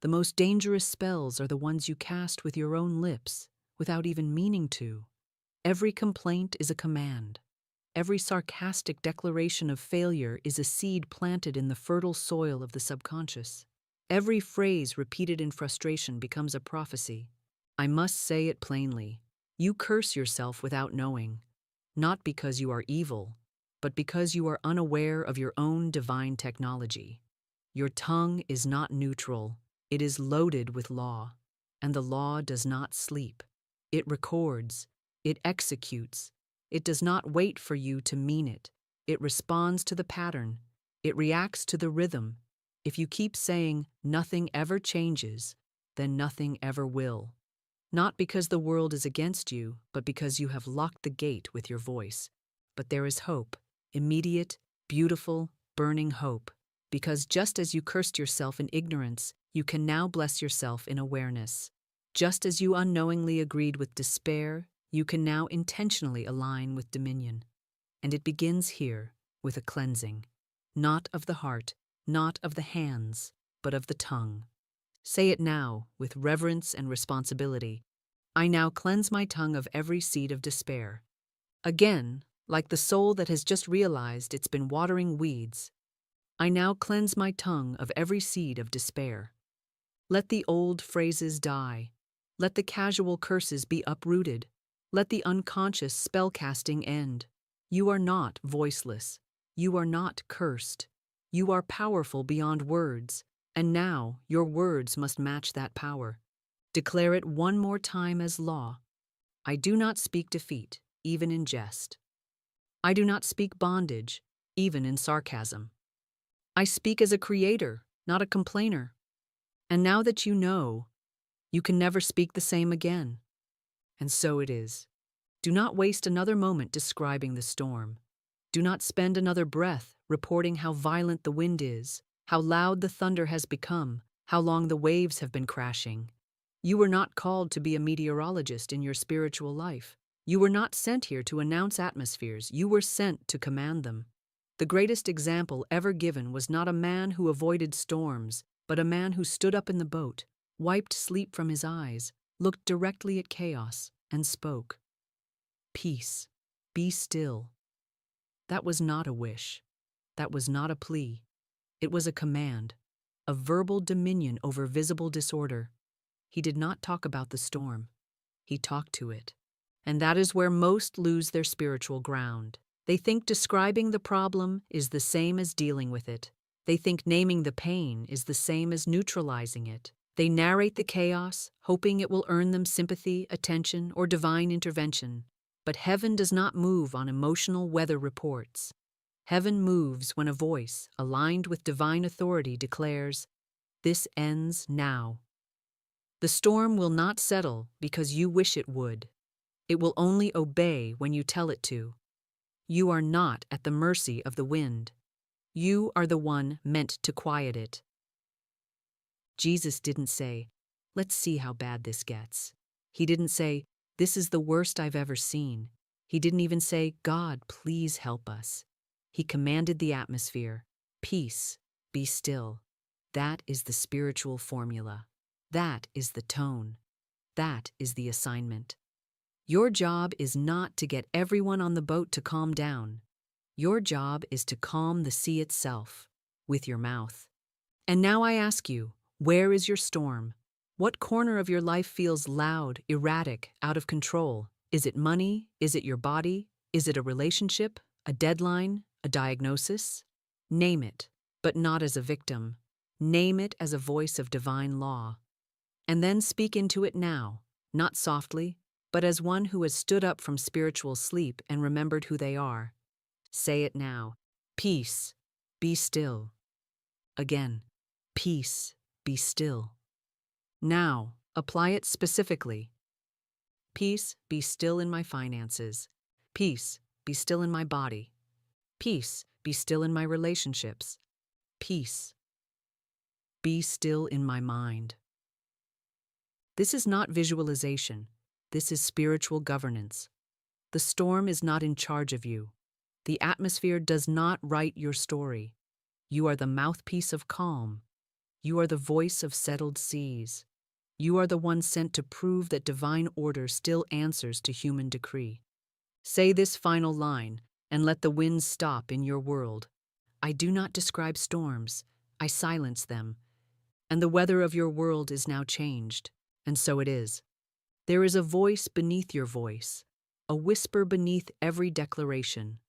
The most dangerous spells are the ones you cast with your own lips, without even meaning to. Every complaint is a command. Every sarcastic declaration of failure is a seed planted in the fertile soil of the subconscious. Every phrase repeated in frustration becomes a prophecy. I must say it plainly. You curse yourself without knowing, not because you are evil, but because you are unaware of your own divine technology. Your tongue is not neutral. It is loaded with law, and the law does not sleep. It records. It executes. It does not wait for you to mean it. It responds to the pattern. It reacts to the rhythm. If you keep saying nothing ever changes, then nothing ever will. Not because the world is against you, but because you have locked the gate with your voice. But there is hope, immediate, beautiful, burning hope. Because just as you cursed yourself in ignorance, you can now bless yourself in awareness. Just as you unknowingly agreed with despair, you can now intentionally align with dominion. And it begins here, with a cleansing. Not of the heart, not of the hands, but of the tongue. Say it now, with reverence and responsibility. I now cleanse my tongue of every seed of despair. Again, like the soul that has just realized it's been watering weeds, I now cleanse my tongue of every seed of despair. Let the old phrases die. Let the casual curses be uprooted. Let the unconscious spellcasting end. You are not voiceless. You are not cursed. You are powerful beyond words, and now your words must match that power. Declare it one more time as law. I do not speak defeat, even in jest. I do not speak bondage, even in sarcasm. I speak as a creator, not a complainer. And now that you know, you can never speak the same again. And so it is. Do not waste another moment describing the storm. Do not spend another breath reporting how violent the wind is, how loud the thunder has become, how long the waves have been crashing. You were not called to be a meteorologist in your spiritual life. You were not sent here to announce atmospheres. You were sent to command them. The greatest example ever given was not a man who avoided storms, but a man who stood up in the boat, wiped sleep from his eyes, looked directly at chaos, and spoke. Peace, be still. That was not a wish. That was not a plea. It was a command, a verbal dominion over visible disorder. He did not talk about the storm. He talked to it. And that is where most lose their spiritual ground. They think describing the problem is the same as dealing with it. They think naming the pain is the same as neutralizing it. They narrate the chaos, hoping it will earn them sympathy, attention, or divine intervention. But heaven does not move on emotional weather reports. Heaven moves when a voice, aligned with divine authority, declares, "This ends now." The storm will not settle because you wish it would. It will only obey when you tell it to. You are not at the mercy of the wind. You are the one meant to quiet it. Jesus didn't say, "Let's see how bad this gets." He didn't say, "This is the worst I've ever seen." He didn't even say, "God, please help us." He commanded the atmosphere, "Peace, be still." That is the spiritual formula. That is the tone. That is the assignment. Your job is not to get everyone on the boat to calm down. Your job is to calm the sea itself, with your mouth. And now I ask you, where is your storm? What corner of your life feels loud, erratic, out of control? Is it money? Is it your body? Is it a relationship? A deadline? A diagnosis? Name it, but not as a victim. Name it as a voice of divine law. And then speak into it now, not softly, but as one who has stood up from spiritual sleep and remembered who they are. Say it now. Peace, be still. Again, peace, be still. Now, apply it specifically. Peace, be still in my finances. Peace, be still in my body. Peace, be still in my relationships. Peace, be still in my mind. This is not visualization. This is spiritual governance. The storm is not in charge of you. The atmosphere does not write your story. You are the mouthpiece of calm. You are the voice of settled seas. You are the one sent to prove that divine order still answers to human decree. Say this final line, and let the winds stop in your world. I do not describe storms. I silence them. And the weather of your world is now changed. And so it is. There is a voice beneath your voice, a whisper beneath every declaration,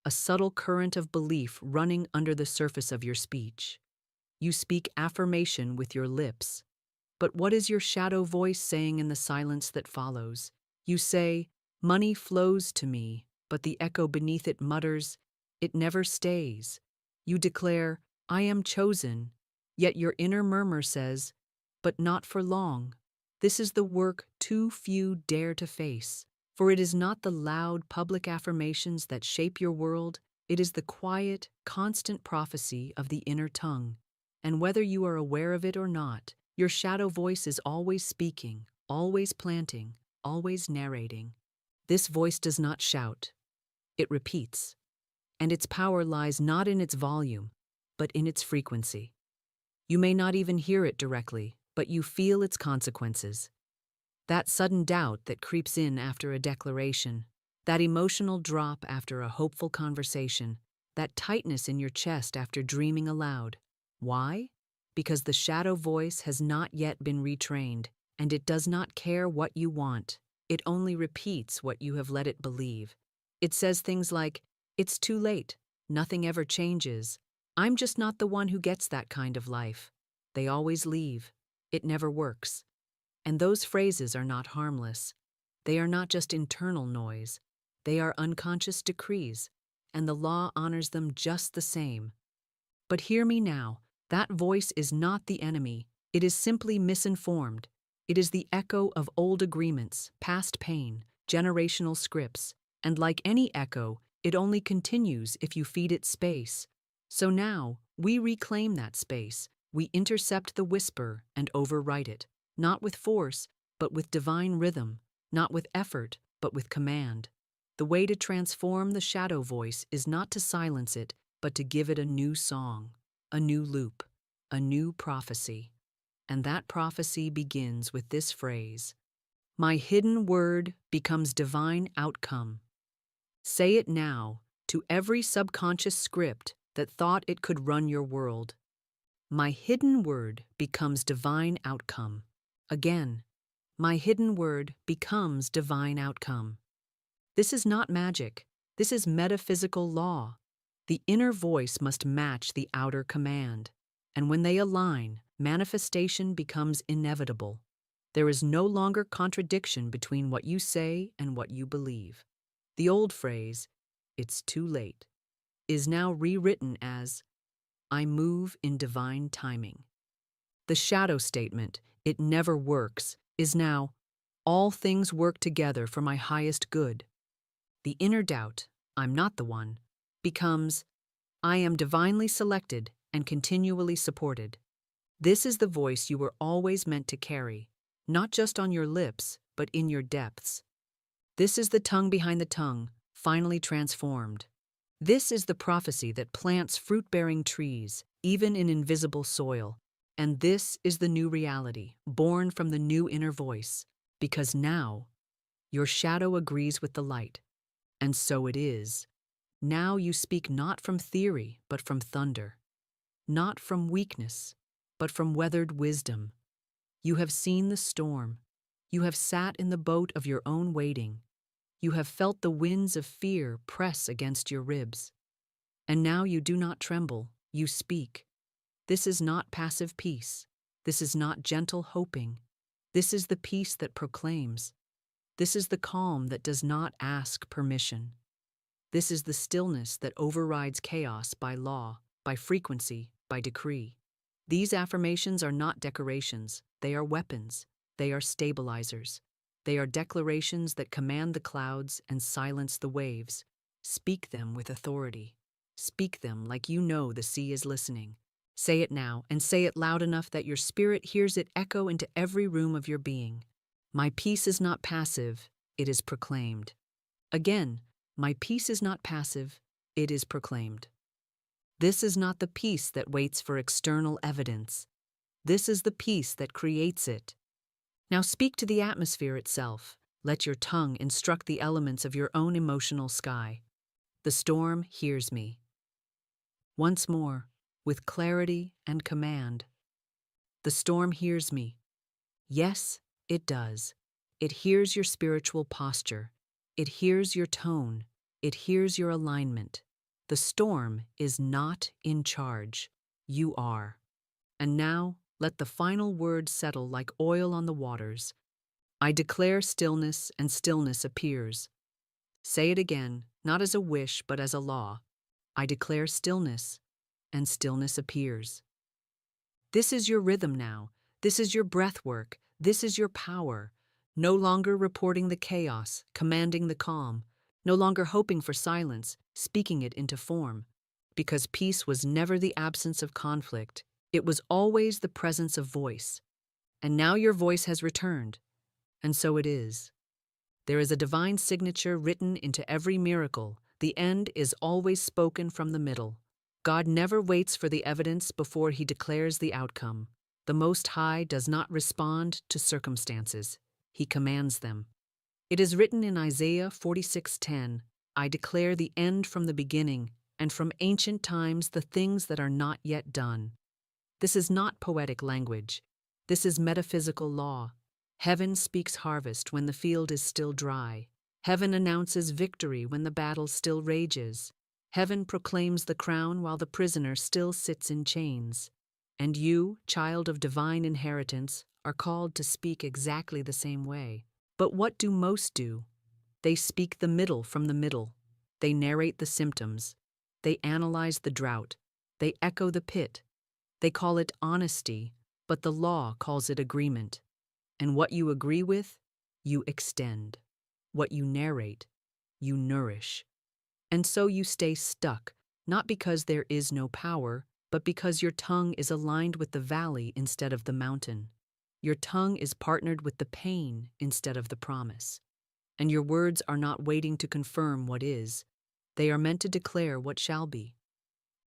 a subtle current of belief running under the surface of your speech. You speak affirmation with your lips, but what is your shadow voice saying in the silence that follows? You say, "Money flows to me," but the echo beneath it mutters, "It never stays." You declare, "I am chosen," yet your inner murmur says, "But not for long." This is the work too few dare to face, for it is not the loud public affirmations that shape your world, It is the quiet, constant prophecy of the inner tongue. And whether you are aware of it or not, your shadow voice is always speaking, always planting, always narrating. This voice does not shout, it repeats. And its power lies not in its volume, but in its frequency. You may not even hear it directly, but you feel its consequences. That sudden doubt that creeps in after a declaration, that emotional drop after a hopeful conversation, that tightness in your chest after dreaming aloud. Why? Because the shadow voice has not yet been retrained, and it does not care what you want. It only repeats what you have let it believe. It says things like, "It's too late. Nothing ever changes. I'm just not the one who gets that kind of life. They always leave. It never works." And those phrases are not harmless. They are not just internal noise. They are unconscious decrees, and the law honors them just the same. But hear me now, that voice is not the enemy. It is simply misinformed. It is the echo of old agreements, past pain, generational scripts, and like any echo, it only continues if you feed it space. So now, we reclaim that space. We intercept the whisper and overwrite it, not with force, but with divine rhythm, not with effort, but with command. The way to transform the shadow voice is not to silence it, but to give it a new song, a new loop, a new prophecy. And that prophecy begins with this phrase: "My hidden word becomes divine outcome." Say it now to every subconscious script that thought it could run your world. My hidden word becomes divine outcome. Again, my hidden word becomes divine outcome. This is not magic. This is metaphysical law. The inner voice must match the outer command. And when they align, manifestation becomes inevitable. There is no longer contradiction between what you say and what you believe. The old phrase, "It's too late," is now rewritten as, "I move in divine timing." The shadow statement, "It never works," is now, "All things work together for my highest good." The inner doubt, "I'm not the one," becomes, "I am divinely selected and continually supported." This is the voice you were always meant to carry, not just on your lips, but in your depths. This is the tongue behind the tongue, finally transformed. This is the prophecy that plants fruit-bearing trees, even in invisible soil. And this is the new reality, born from the new inner voice, because now your shadow agrees with the light. And so it is. Now you speak not from theory, but from thunder. Not from weakness, but from weathered wisdom. You have seen the storm. You have sat in the boat of your own waiting. You have felt the winds of fear press against your ribs. And now you do not tremble, you speak. This is not passive peace. This is not gentle hoping. This is the peace that proclaims. This is the calm that does not ask permission. This is the stillness that overrides chaos by law, by frequency, by decree. These affirmations are not decorations. They are weapons. They are stabilizers. They are declarations that command the clouds and silence the waves. Speak them with authority. Speak them like you know the sea is listening. Say it now, and say it loud enough that your spirit hears it echo into every room of your being. My peace is not passive, it is proclaimed. Again, my peace is not passive, it is proclaimed. This is not the peace that waits for external evidence. This is the peace that creates it. Now speak to the atmosphere itself. Let your tongue instruct the elements of your own emotional sky. The storm hears me. Once more, with clarity and command. The storm hears me. Yes, it does. It hears your spiritual posture. It hears your tone. It hears your alignment. The storm is not in charge. You are. And now, let the final word settle like oil on the waters. I declare stillness, and stillness appears. Say it again, not as a wish, but as a law. I declare stillness, and stillness appears. This is your rhythm now. This is your breath work. This is your power. No longer reporting the chaos, commanding the calm. no longer hoping for silence, speaking it into form. Because peace was never the absence of conflict, it was always the presence of voice. And now your voice has returned, and so it is. There is a divine signature written into every miracle. The end is always spoken from the middle. God never waits for the evidence before he declares the outcome. The Most High does not respond to circumstances. He commands them. It is written in Isaiah 46:10, I declare the end from the beginning, and from ancient times the things that are not yet done. This is not poetic language. This is metaphysical law. Heaven speaks harvest when the field is still dry. Heaven announces victory when the battle still rages. Heaven proclaims the crown while the prisoner still sits in chains. And you, child of divine inheritance, are called to speak exactly the same way. But what do most do? They speak the middle from the middle. They narrate the symptoms. They analyze the drought. They echo the pit. They call it honesty, but the law calls it agreement. And what you agree with, you extend. What you narrate, you nourish. And so you stay stuck, not because there is no power, but because your tongue is aligned with the valley instead of the mountain. Your tongue is partnered with the pain instead of the promise. And your words are not waiting to confirm what is. They are meant to declare what shall be.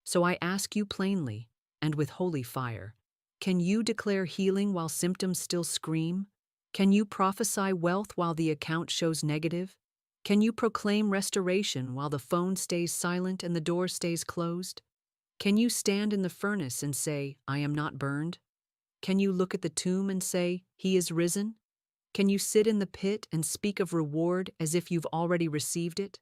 So I ask you plainly, and with holy fire, can you declare healing while symptoms still scream? Can you prophesy wealth while the account shows negative? Can you proclaim restoration while the phone stays silent and the door stays closed? Can you stand in the furnace and say, I am not burned? Can you look at the tomb and say, He is risen? Can you sit in the pit and speak of reward as if you've already received it?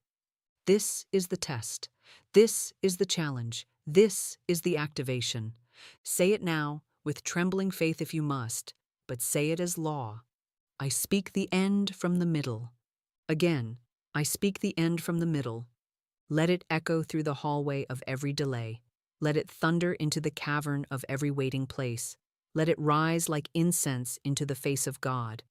This is the test. This is the challenge. This is the activation. Say it now, with trembling faith if you must, but say it as law. I speak the end from the middle. Again, I speak the end from the middle. Let it echo through the hallway of every delay. Let it thunder into the cavern of every waiting place. Let it rise like incense into the face of God.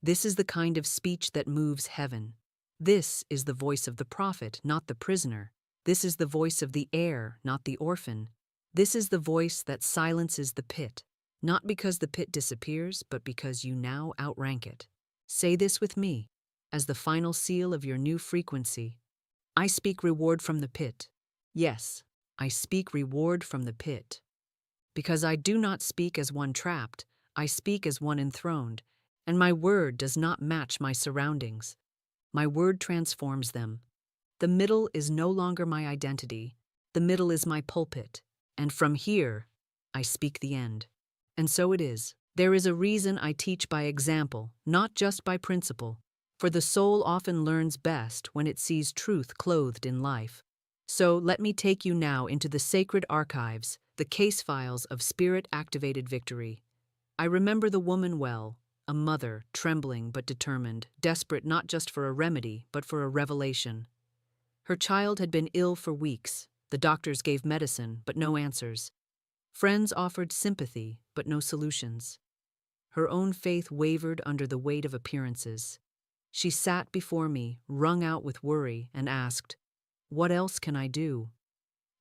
This is the kind of speech that moves heaven. This is the voice of the prophet, not the prisoner. This is the voice of the heir, not the orphan. This is the voice that silences the pit, not because the pit disappears, but because you now outrank it. Say this with me, as the final seal of your new frequency. I speak reward from the pit. Yes, I speak reward from the pit. Because I do not speak as one trapped, I speak as one enthroned, and my word does not match my surroundings. My word transforms them. The middle is no longer my identity. The middle is my pulpit. And from here, I speak the end. And so it is. There is a reason I teach by example, not just by principle. For the soul often learns best when it sees truth clothed in life. So let me take you now into the sacred archives, the case files of spirit-activated victory. I remember the woman well, a mother, trembling but determined, desperate not just for a remedy, but for a revelation. Her child had been ill for weeks. The doctors gave medicine, but no answers. Friends offered sympathy, but no solutions. Her own faith wavered under the weight of appearances. She sat before me, wrung out with worry, and asked, "What else can I do?"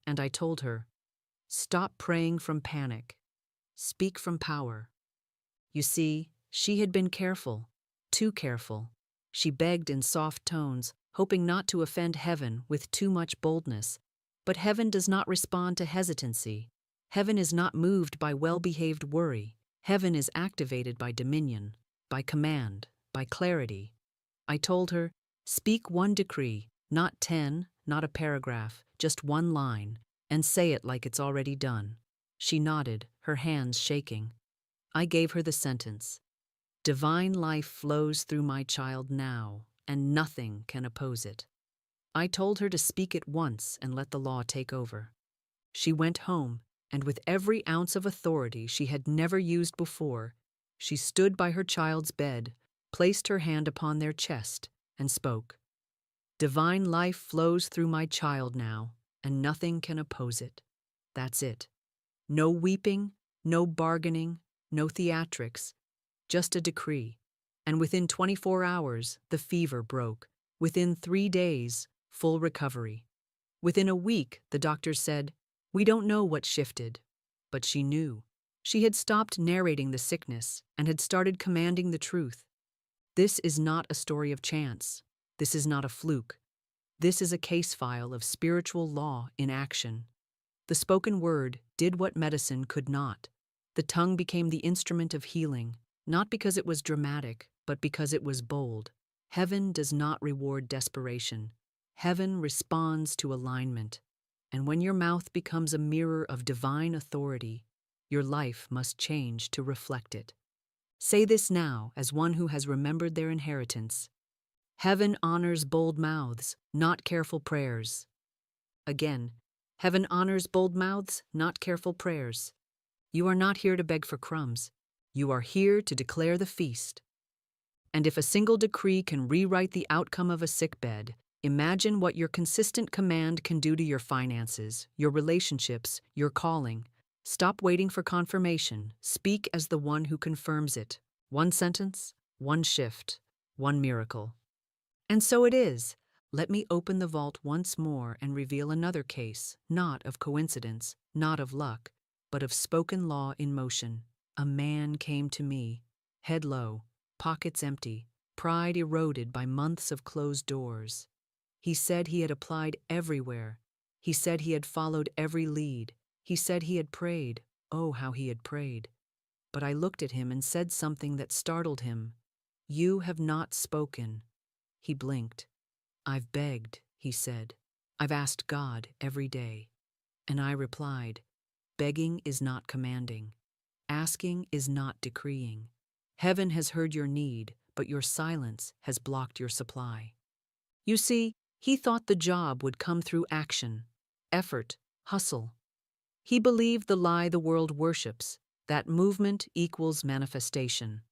And I told her, "Stop praying from panic. Speak from power." You see, she had been careful, too careful. She begged in soft tones, hoping not to offend heaven with too much boldness. But heaven does not respond to hesitancy. Heaven is not moved by well-behaved worry. Heaven is activated by dominion, by command, by clarity. I told her, "Speak one decree, not 10, not a paragraph, just one line, and say it like it's already done." She nodded, her hands shaking. I gave her the sentence, "Divine life flows through my child now, and nothing can oppose it." I told her to speak it once and let the law take over. She went home, and with every ounce of authority she had never used before, she stood by her child's bed, placed her hand upon their chest, and spoke. "Divine life flows through my child now, and nothing can oppose it." That's it. No weeping, no bargaining, no theatrics, just a decree. And within 24 hours, the fever broke. Within 3 days, full recovery. Within a week, the doctors said, "We don't know what shifted." But she knew. She had stopped narrating the sickness and had started commanding the truth. This is not a story of chance. This is not a fluke. This is a case file of spiritual law in action. The spoken word did what medicine could not. The tongue became the instrument of healing, not because it was dramatic, but because it was bold. Heaven does not reward desperation. Heaven responds to alignment. And when your mouth becomes a mirror of divine authority, your life must change to reflect it. Say this now as one who has remembered their inheritance. Heaven honors bold mouths, not careful prayers. Again, heaven honors bold mouths, not careful prayers. You are not here to beg for crumbs. You are here to declare the feast. And if a single decree can rewrite the outcome of a sickbed, imagine what your consistent command can do to your finances, your relationships, your calling. Stop waiting for confirmation. Speak as the one who confirms it. One sentence, one shift, one miracle. And so it is. Let me open the vault once more and reveal another case, not of coincidence, not of luck, but of spoken law in motion. A man came to me, head low, pockets empty, pride eroded by months of closed doors. He said he had applied everywhere. He said he had followed every lead. He said he had prayed. Oh, how he had prayed. But I looked at him and said something that startled him. "You have not spoken." He blinked. "I've begged," he said. "I've asked God every day." And I replied, "Begging is not commanding. Asking is not decreeing. Heaven has heard your need, but your silence has blocked your supply." You see, he thought the job would come through action, effort, hustle. He believed the lie the world worships, that movement equals manifestation.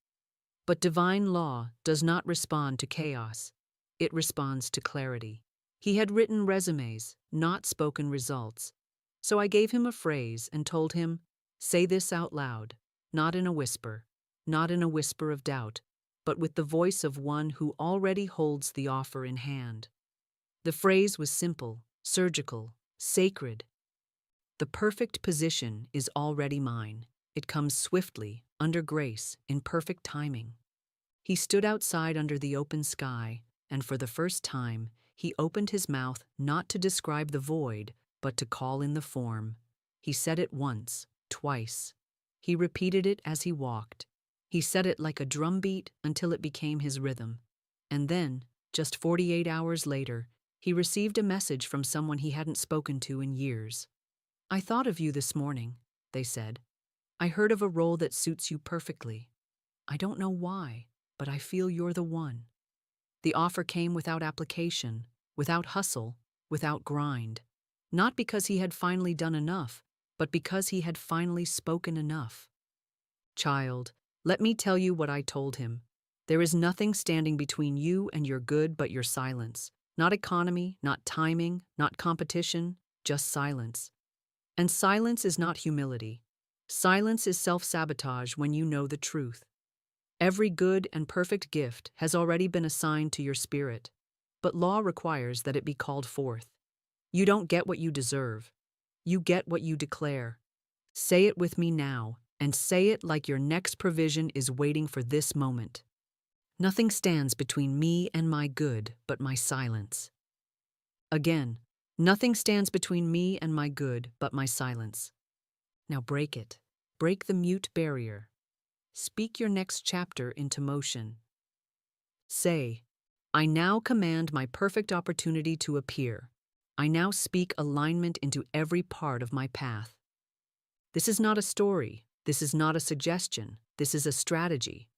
But divine law does not respond to chaos. It responds to clarity. He had written resumes, not spoken results. So I gave him a phrase and told him, "Say this out loud, not in a whisper, not in a whisper of doubt, but with the voice of one who already holds the offer in hand." The phrase was simple, surgical, sacred. The perfect position is already mine. It comes swiftly, under grace, in perfect timing. He stood outside under the open sky, and for the first time, he opened his mouth not to describe the void, but to call in the form. He said it once, twice. He repeated it as he walked. He said it like a drumbeat until it became his rhythm. And then, just 48 hours later, he received a message from someone he hadn't spoken to in years. "I thought of you this morning," they said. "I heard of a role that suits you perfectly. I don't know why, but I feel you're the one." The offer came without application, without hustle, without grind. Not because he had finally done enough, but because he had finally spoken enough. "Child, let me tell you what I told him. There is nothing standing between you and your good but your silence. Not economy, not timing, not competition, just silence. And silence is not humility. Silence is self-sabotage when you know the truth. Every good and perfect gift has already been assigned to your spirit, but law requires that it be called forth. You don't get what you deserve. You get what you declare. Say it with me now, and say it like your next provision is waiting for this moment. Nothing stands between me and my good but my silence. Again, nothing stands between me and my good but my silence. Now break it. Break the mute barrier. Speak your next chapter into motion. Say, "I now command my perfect opportunity to appear. I now speak alignment into every part of my path." This is not a story. This is not a suggestion. This is a strategy.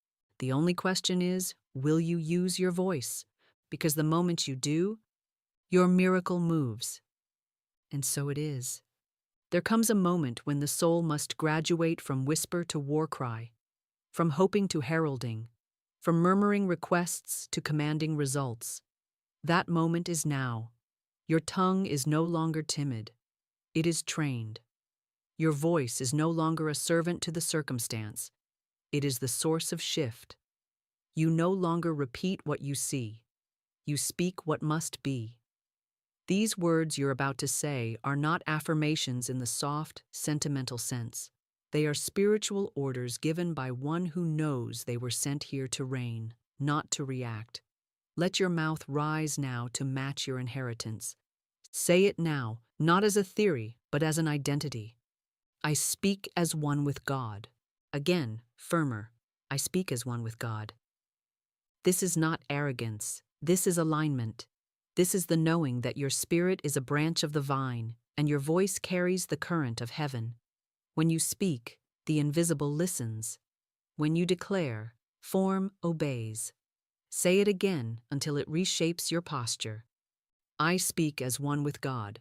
The only question is, will you use your voice? Because the moment you do, your miracle moves. And so it is. There comes a moment when the soul must graduate from whisper to war cry, from hoping to heralding, from murmuring requests to commanding results. That moment is now. Your tongue is no longer timid. It is trained. Your voice is no longer a servant to the circumstance. It is the source of shift. You no longer repeat what you see. You speak what must be. These words you're about to say are not affirmations in the soft, sentimental sense. They are spiritual orders given by one who knows they were sent here to reign, not to react. Let your mouth rise now to match your inheritance. Say it now, not as a theory, but as an identity. I speak as one with God. Again, firmer, I speak as one with God. This is not arrogance. This is alignment. This is the knowing that your spirit is a branch of the vine, and your voice carries the current of heaven. When you speak, the invisible listens. When you declare, form obeys. Say it again until it reshapes your posture. I speak as one with God.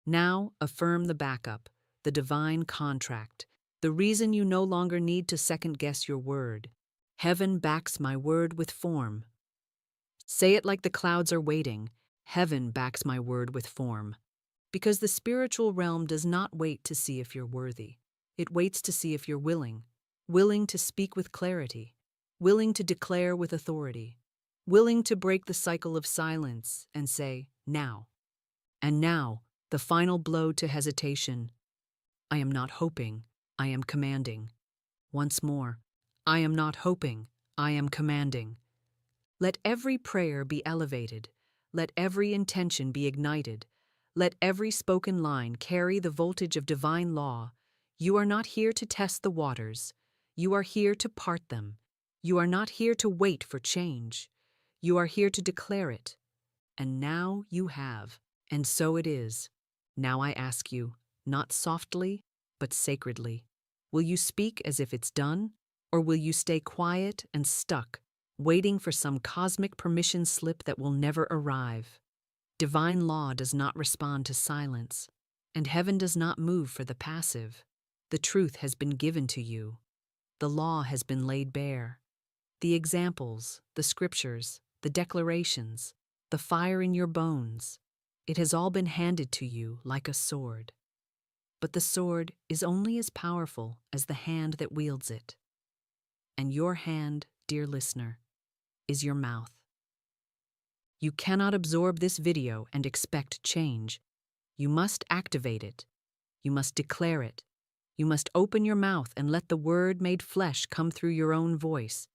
Now affirm the backup, the divine contract, the reason you no longer need to second-guess your word. Heaven backs my word with form. Say it like the clouds are waiting. Heaven backs my word with form. Because the spiritual realm does not wait to see if you're worthy. It waits to see if you're willing to speak with clarity, willing to declare with authority, willing to break the cycle of silence and say, now. And now, the final blow to hesitation. I am not hoping, I am commanding. Once more, I am not hoping, I am commanding. Let every prayer be elevated. Let every intention be ignited. Let every spoken line carry the voltage of divine law. You are not here to test the waters. You are here to part them. You are not here to wait for change. You are here to declare it. And now you have. And so it is. Now I ask you, not softly, but sacredly, will you speak as if it's done, or will you stay quiet and stuck, waiting for some cosmic permission slip that will never arrive? Divine law does not respond to silence, and heaven does not move for the passive. The truth has been given to you. The law has been laid bare. The examples, the scriptures, the declarations, the fire in your bones, it has all been handed to you like a sword. But the sword is only as powerful as the hand that wields it. And your hand, dear listener, is your mouth. You cannot absorb this video and expect change. You must activate it. You must declare it. You must open your mouth and let the word made flesh come through your own voice.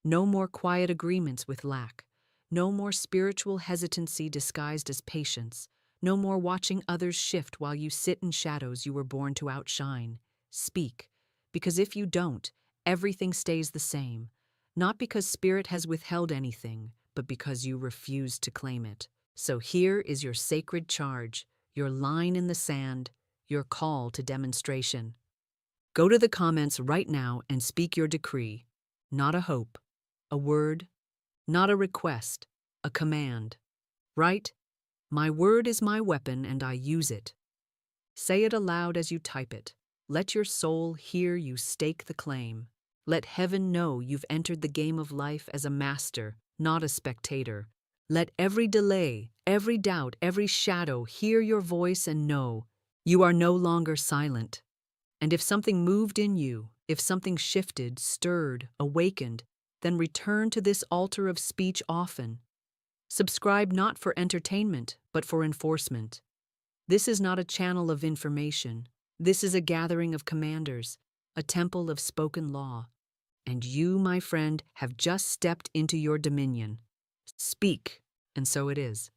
No more quiet agreements with lack. No more spiritual hesitancy disguised as patience. No more watching others shift while you sit in shadows you were born to outshine. Speak, because if you don't, everything stays the same. Not because spirit has withheld anything, but because you refuse to claim it. So here is your sacred charge, your line in the sand, your call to demonstration. Go to the comments right now and speak your decree. Not a hope, a word, not a request, a command. Write, my word is my weapon and I use it. Say it aloud as you type it. Let your soul hear you stake the claim. Let heaven know you've entered the game of life as a master, not a spectator. Let every delay, every doubt, every shadow hear your voice and know you are no longer silent. And if something moved in you, if something shifted, stirred, awakened, then return to this altar of speech often. Subscribe not for entertainment, but for enforcement. This is not a channel of information. This is a gathering of commanders, a temple of spoken law. And you, my friend, have just stepped into your dominion. Speak, and so it is.